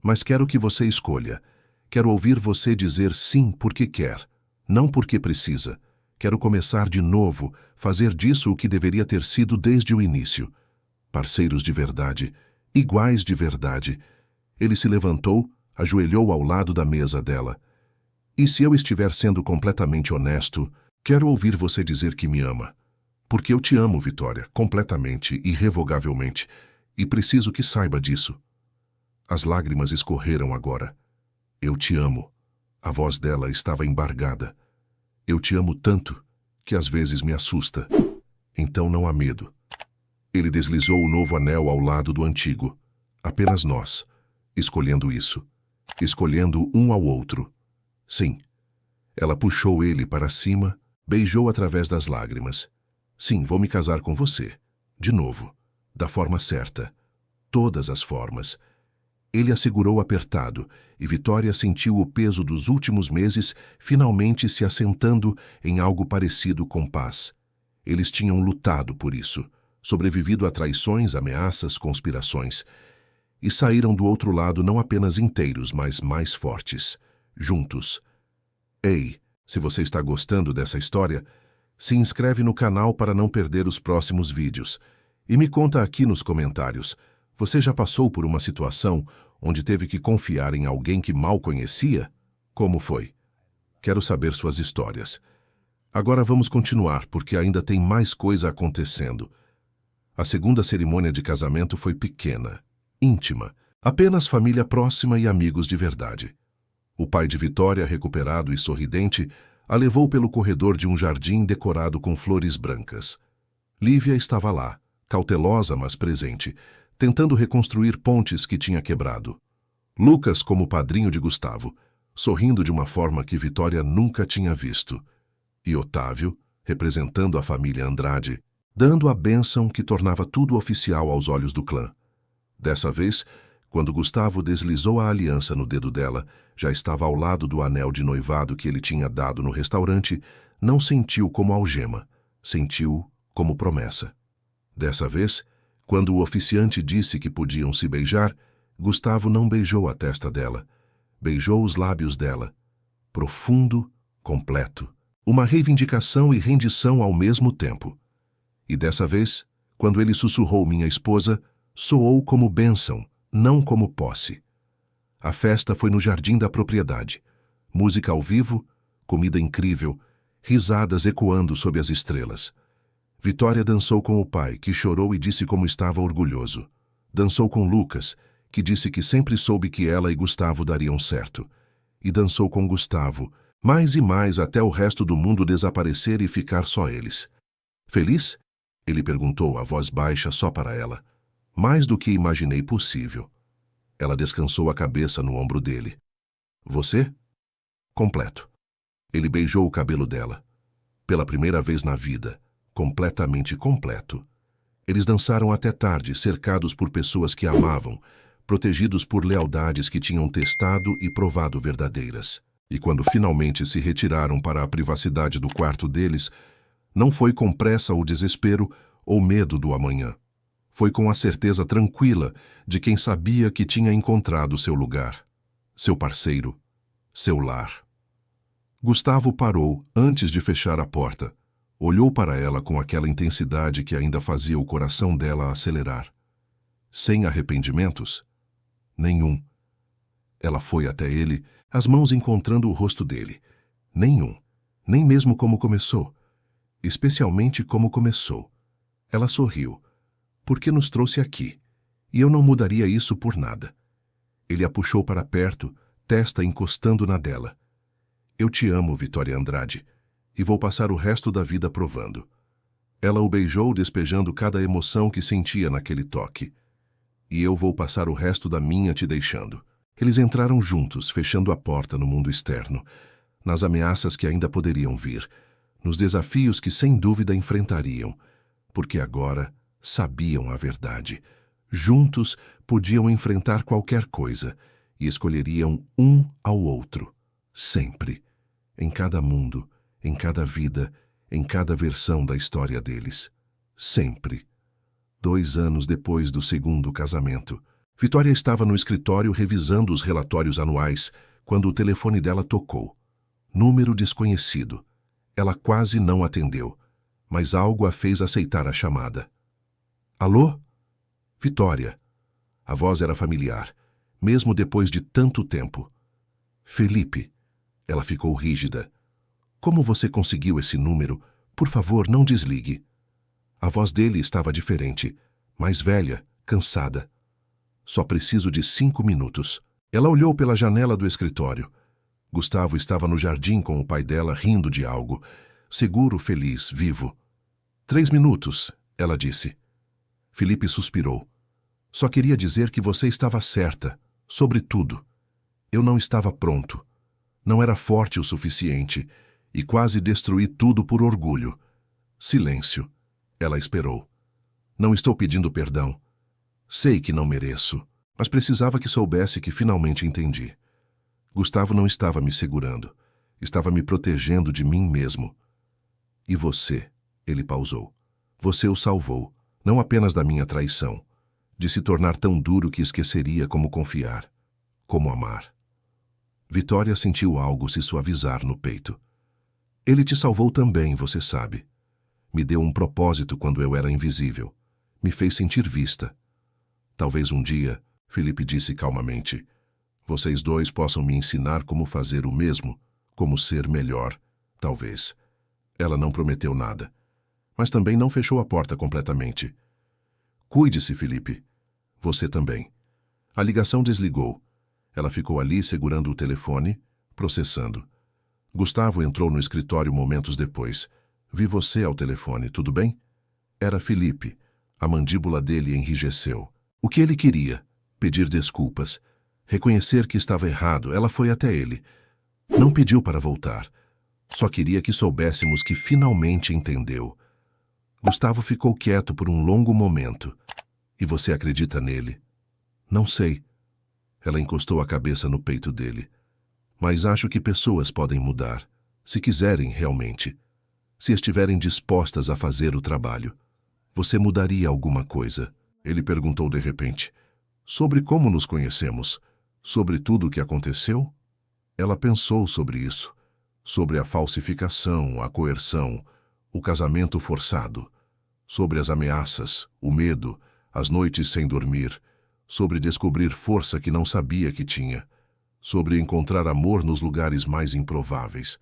[SPEAKER 1] Mas quero que você escolha. Quero ouvir você dizer sim porque quer, não porque precisa. Quero começar de novo, fazer disso o que deveria ter sido desde o início. Parceiros de verdade, iguais de verdade. Ele se levantou, ajoelhou ao lado da mesa dela. E se eu estiver sendo completamente honesto, quero ouvir você dizer que me ama. Porque eu te amo, Vitória, completamente, irrevogavelmente, e preciso que saiba disso. As lágrimas escorreram agora. Eu te amo. A voz dela estava embargada. Eu te amo tanto que às vezes me assusta. Então não há medo. Ele deslizou o novo anel ao lado do antigo. Apenas nós, escolhendo isso. Escolhendo um ao outro. Sim. Ela puxou ele para cima, beijou através das lágrimas. Sim, vou me casar com você. De novo. Da forma certa. Todas as formas. Ele a segurou apertado, e Vitória sentiu o peso dos últimos meses finalmente se assentando em algo parecido com paz. Eles tinham lutado por isso, sobrevivido a traições, ameaças, conspirações. E saíram do outro lado não apenas inteiros, mas mais fortes. Juntos. Ei, se você está gostando dessa história, se inscreve no canal para não perder os próximos vídeos. E me conta aqui nos comentários, você já passou por uma situação onde teve que confiar em alguém que mal conhecia? Como foi? Quero saber suas histórias. Agora vamos continuar, porque ainda tem mais coisa acontecendo. A segunda cerimônia de casamento foi pequena, íntima, apenas família próxima e amigos de verdade. O pai de Vitória, recuperado e sorridente, a levou pelo corredor de um jardim decorado com flores brancas. Lívia estava lá, cautelosa mas presente, tentando reconstruir pontes que tinha quebrado. Lucas como padrinho de Gustavo, sorrindo de uma forma que Vitória nunca tinha visto. E Otávio, representando a família Andrade, dando a bênção que tornava tudo oficial aos olhos do clã. Dessa vez, quando Gustavo deslizou a aliança no dedo dela, já estava ao lado do anel de noivado que ele tinha dado no restaurante, não sentiu como algema, sentiu como promessa. Dessa vez, quando o oficiante disse que podiam se beijar, Gustavo não beijou a testa dela, beijou os lábios dela. Profundo, completo, uma reivindicação e rendição ao mesmo tempo. E dessa vez, quando ele sussurrou minha esposa, soou como bênção, não como posse. A festa foi no jardim da propriedade. Música ao vivo, comida incrível, risadas ecoando sob as estrelas. Vitória dançou com o pai, que chorou e disse como estava orgulhoso. Dançou com Lucas, que disse que sempre soube que ela e Gustavo dariam certo. E dançou com Gustavo, mais e mais até o resto do mundo desaparecer e ficar só eles. Feliz? Ele perguntou, a voz baixa só para ela. Mais do que imaginei possível. Ela descansou a cabeça no ombro dele. Você? Completo. Ele beijou o cabelo dela. Pela primeira vez na vida, completamente completo. Eles dançaram até tarde, cercados por pessoas que amavam, protegidos por lealdades que tinham testado e provado verdadeiras. E quando finalmente se retiraram para a privacidade do quarto deles, não foi com pressa ou desespero ou medo do amanhã. Foi com a certeza tranquila de quem sabia que tinha encontrado seu lugar, seu parceiro, seu lar. Gustavo parou antes de fechar a porta. Olhou para ela com aquela intensidade que ainda fazia o coração dela acelerar. Sem arrependimentos? Nenhum. Ela foi até ele, as mãos encontrando o rosto dele. Nenhum. Nem mesmo como começou. Especialmente como começou. Ela sorriu. Porque nos trouxe aqui, e eu não mudaria isso por nada. Ele a puxou para perto, testa encostando na dela. Eu te amo, Vitória Andrade. e vou passar o resto da vida provando. Ela o beijou, despejando cada emoção que sentia naquele toque. E eu vou passar o resto da minha te deixando. Eles entraram juntos, fechando a porta no mundo externo, nas ameaças que ainda poderiam vir, nos desafios que sem dúvida enfrentariam, porque agora sabiam a verdade. Juntos podiam enfrentar qualquer coisa e escolheriam um ao outro, sempre, em cada mundo, em cada vida, em cada versão da história deles. Sempre. 2 anos depois do segundo casamento, Vitória estava no escritório revisando os relatórios anuais quando o telefone dela tocou. Número desconhecido. Ela quase não atendeu, mas algo a fez aceitar a chamada. Alô? Vitória. A voz era familiar, mesmo depois de tanto tempo. Felipe. Ela ficou rígida. Como você conseguiu esse número? Por favor, não desligue. A voz dele estava diferente, mais velha, cansada. Só preciso de 5 minutos. Ela olhou pela janela do escritório. Gustavo estava no jardim com o pai dela rindo de algo. Seguro, feliz, vivo. 3 minutos, ela disse. Felipe suspirou. Só queria dizer que você estava certa, sobre tudo. Eu não estava pronto. Não era forte o suficiente e quase destruí tudo por orgulho. Silêncio. Ela esperou. Não estou pedindo perdão. Sei que não mereço, mas precisava que soubesse que finalmente entendi. Gustavo não estava me segurando. Estava me protegendo de mim mesmo. E você, ele pausou. Você o salvou, não apenas da minha traição, de se tornar tão duro que esqueceria como confiar, como amar. Vitória sentiu algo se suavizar no peito. Ele te salvou também, você sabe. Me deu um propósito quando eu era invisível. Me fez sentir vista. Talvez um dia, Felipe disse calmamente, vocês dois possam me ensinar como fazer o mesmo, como ser melhor, talvez. Ela não prometeu nada, mas também não fechou a porta completamente. Cuide-se, Felipe. Você também. A ligação desligou. Ela ficou ali segurando o telefone, processando. Gustavo entrou no escritório momentos depois. Vi você ao telefone, tudo bem? Era Felipe. A mandíbula dele enrijeceu. O que ele queria? Pedir desculpas. Reconhecer que estava errado. Ela foi até ele. Não pediu para voltar. Só queria que soubéssemos que finalmente entendeu. Gustavo ficou quieto por um longo momento. E você acredita nele? Não sei. Ela encostou a cabeça no peito dele. Mas acho que pessoas podem mudar, se quiserem realmente. Se estiverem dispostas a fazer o trabalho. Você mudaria alguma coisa? Ele perguntou de repente. Sobre como nos conhecemos? Sobre tudo o que aconteceu? Ela pensou sobre isso. Sobre a falsificação, a coerção, o casamento forçado. Sobre as ameaças, o medo, as noites sem dormir. Sobre descobrir força que não sabia que tinha. Sobre encontrar amor nos lugares mais improváveis.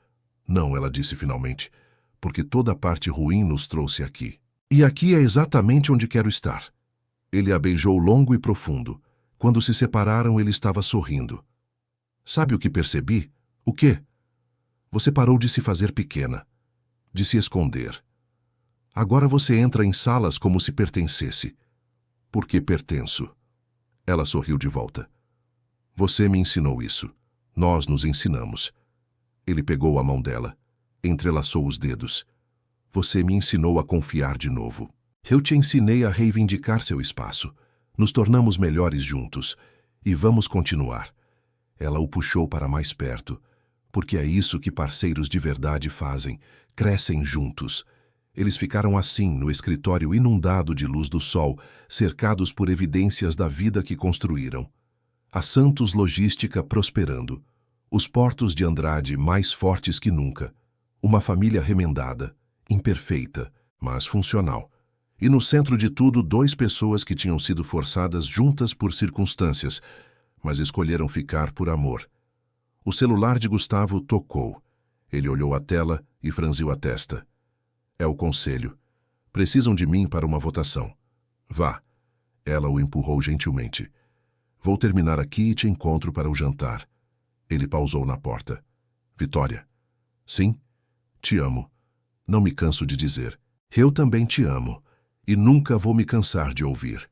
[SPEAKER 1] Não, ela disse finalmente, porque toda a parte ruim nos trouxe aqui. E aqui é exatamente onde quero estar. Ele a beijou longo e profundo. Quando se separaram, ele estava sorrindo. Sabe o que percebi? O quê? Você parou de se fazer pequena, de se esconder. Agora você entra em salas como se pertencesse. Porque pertenço. Ela sorriu de volta. Você me ensinou isso. Nós nos ensinamos. Ele pegou a mão dela, entrelaçou os dedos. Você me ensinou a confiar de novo. Eu te ensinei a reivindicar seu espaço. Nos tornamos melhores juntos. E vamos continuar. Ela o puxou para mais perto, porque é isso que parceiros de verdade fazem. Crescem juntos. Eles ficaram assim no escritório inundado de luz do sol, cercados por evidências da vida que construíram. A Santos Logística prosperando. Os portos de Andrade mais fortes que nunca. Uma família remendada, imperfeita, mas funcional. E no centro de tudo, 2 pessoas que tinham sido forçadas juntas por circunstâncias, mas escolheram ficar por amor. O celular de Gustavo tocou. Ele olhou a tela e franziu a testa. É o conselho. Precisam de mim para uma votação. Vá. Ela o empurrou gentilmente. Vou terminar aqui e te encontro para o jantar. Ele pausou na porta. Vitória. Sim? Te amo. Não me canso de dizer. Eu também te amo. E nunca vou me cansar de ouvir.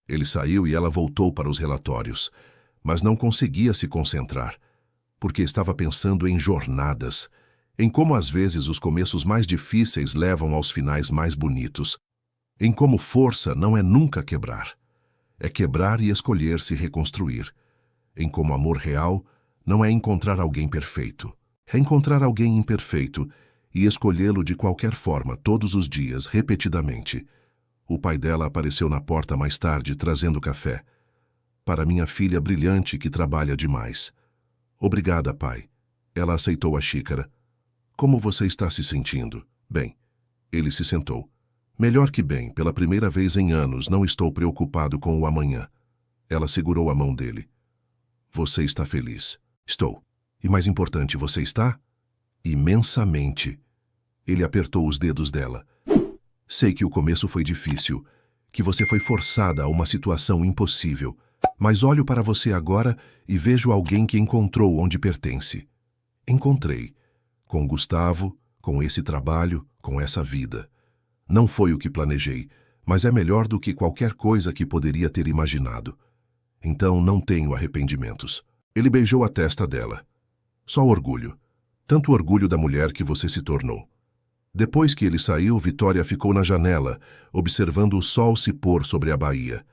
[SPEAKER 1] Ele saiu e ela voltou para os relatórios, mas não conseguia se concentrar, porque estava pensando em jornadas, em como às vezes os começos mais difíceis levam aos finais mais bonitos, em como força não é nunca quebrar, é quebrar e escolher se reconstruir, em como amor real não é encontrar alguém perfeito, é encontrar alguém imperfeito e escolhê-lo de qualquer forma todos os dias, repetidamente. O pai dela apareceu na porta mais tarde, trazendo café. Para minha filha brilhante que trabalha demais. Obrigada, pai. Ela aceitou a xícara. Como você está se sentindo? Bem. Ele se sentou. Melhor que bem, pela primeira vez em anos, não estou preocupado com o amanhã. Ela segurou a mão dele. Você está feliz? Estou. E mais importante, você está? Imensamente. Ele apertou os dedos dela. Sei que o começo foi difícil, que você foi forçada a uma situação impossível, mas olho para você agora e vejo alguém que encontrou onde pertence. Encontrei. Com Gustavo, com esse trabalho, com essa vida. Não foi o que planejei, mas é melhor do que qualquer coisa que poderia ter imaginado. Então não tenho arrependimentos. Ele beijou a testa dela. Só orgulho. Tanto orgulho da mulher que você se tornou. Depois que ele saiu, Vitória ficou na janela, observando o sol se pôr sobre a baía.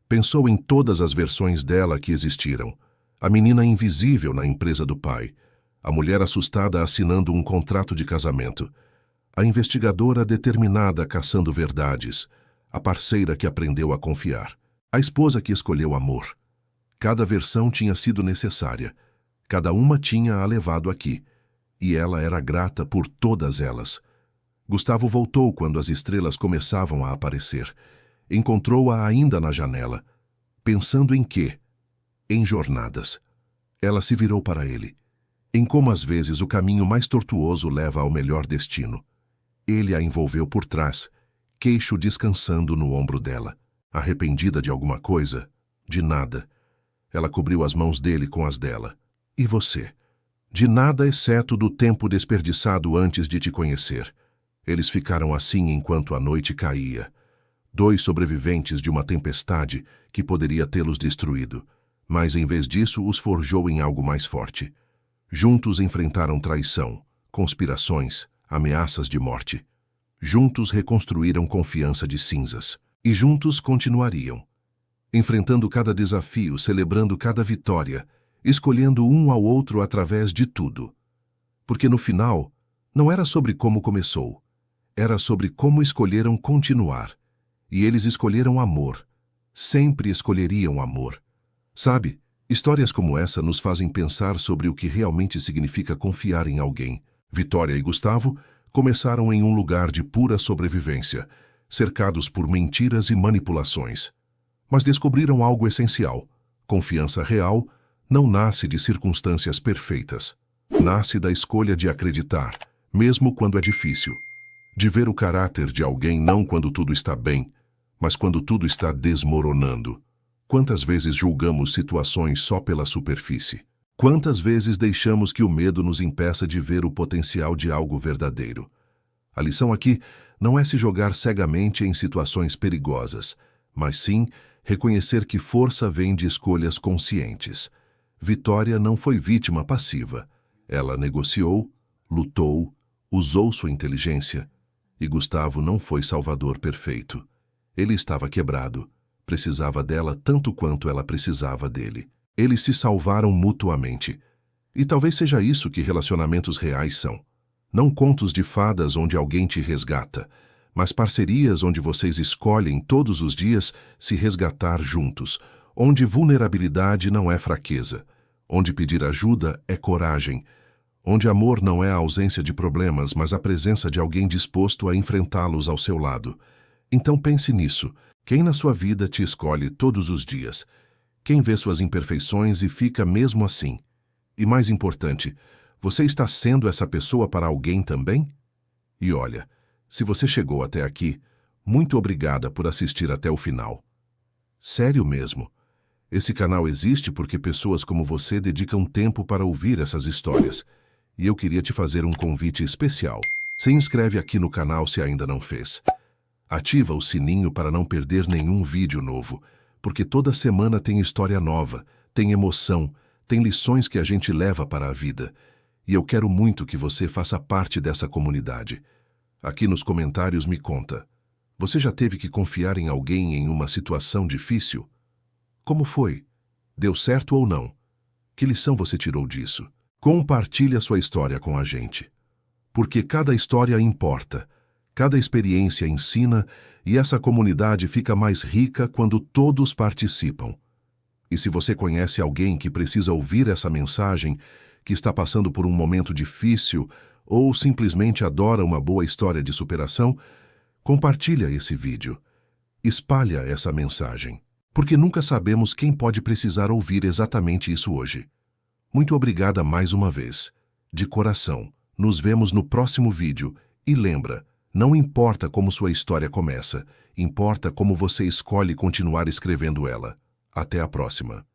[SPEAKER 1] Pensou em todas as versões dela que existiram. A menina invisível na empresa do pai. A mulher assustada assinando um contrato de casamento. A investigadora determinada caçando verdades. A parceira que aprendeu a confiar. A esposa que escolheu amor. Cada versão tinha sido necessária. Cada uma tinha a levado aqui. E ela era grata por todas elas. Gustavo voltou quando as estrelas começavam a aparecer. Encontrou-a ainda na janela. Pensando em quê? Em jornadas. Ela se virou para ele. Em como às vezes o caminho mais tortuoso leva ao melhor destino. Ele a envolveu por trás, queixo descansando no ombro dela. Arrependida de alguma coisa? De nada. Ela cobriu as mãos dele com as dela. E você? De nada exceto do tempo desperdiçado antes de te conhecer. Eles ficaram assim enquanto a noite caía. 2 sobreviventes de uma tempestade que poderia tê-los destruído, mas em vez disso os forjou em algo mais forte. Juntos enfrentaram traição, conspirações, ameaças de morte. Juntos reconstruíram confiança de cinzas. E juntos continuariam. Enfrentando cada desafio, celebrando cada vitória, escolhendo um ao outro através de tudo. Porque no final, não era sobre como começou. Era sobre como escolheram continuar. E eles escolheram amor. Sempre escolheriam amor. Sabe, histórias como essa nos fazem pensar sobre o que realmente significa confiar em alguém. Vitória e Gustavo começaram em um lugar de pura sobrevivência, cercados por mentiras e manipulações. Mas descobriram algo essencial. Confiança real não nasce de circunstâncias perfeitas. Nasce da escolha de acreditar, mesmo quando é difícil. De ver o caráter de alguém não quando tudo está bem, mas quando tudo está desmoronando. Quantas vezes julgamos situações só pela superfície? Quantas vezes deixamos que o medo nos impeça de ver o potencial de algo verdadeiro? A lição aqui não é se jogar cegamente em situações perigosas, mas sim reconhecer que força vem de escolhas conscientes. Vitória não foi vítima passiva. Ela negociou, lutou, usou sua inteligência. E Gustavo não foi salvador perfeito. Ele estava quebrado. Precisava dela tanto quanto ela precisava dele. Eles se salvaram mutuamente. E talvez seja isso que relacionamentos reais são. Não contos de fadas onde alguém te resgata, mas parcerias onde vocês escolhem todos os dias se resgatar juntos, onde vulnerabilidade não é fraqueza, onde pedir ajuda é coragem, onde amor não é a ausência de problemas, mas a presença de alguém disposto a enfrentá-los ao seu lado. Então pense nisso. Quem na sua vida te escolhe todos os dias? Quem vê suas imperfeições e fica mesmo assim? E mais importante, você está sendo essa pessoa para alguém também? E olha, se você chegou até aqui, muito obrigada por assistir até o final. Sério mesmo. Esse canal existe porque pessoas como você dedicam tempo para ouvir essas histórias. e eu queria te fazer um convite especial. Se inscreve aqui no canal se ainda não fez. Ativa o sininho para não perder nenhum vídeo novo, porque toda semana tem história nova, tem emoção, tem lições que a gente leva para a vida. E eu quero muito que você faça parte dessa comunidade. Aqui nos comentários me conta. Você já teve que confiar em alguém em uma situação difícil? Como foi? Deu certo ou não? Que lição você tirou disso? Compartilhe a sua história com a gente. Porque cada história importa, cada experiência ensina e essa comunidade fica mais rica quando todos participam. E se você conhece alguém que precisa ouvir essa mensagem, que está passando por um momento difícil ou simplesmente adora uma boa história de superação, compartilha esse vídeo. Espalha essa mensagem, porque nunca sabemos quem pode precisar ouvir exatamente isso hoje. Muito obrigada mais uma vez. De coração. Nos vemos no próximo vídeo e lembra, não importa como sua história começa, importa como você escolhe continuar escrevendo ela. Até a próxima.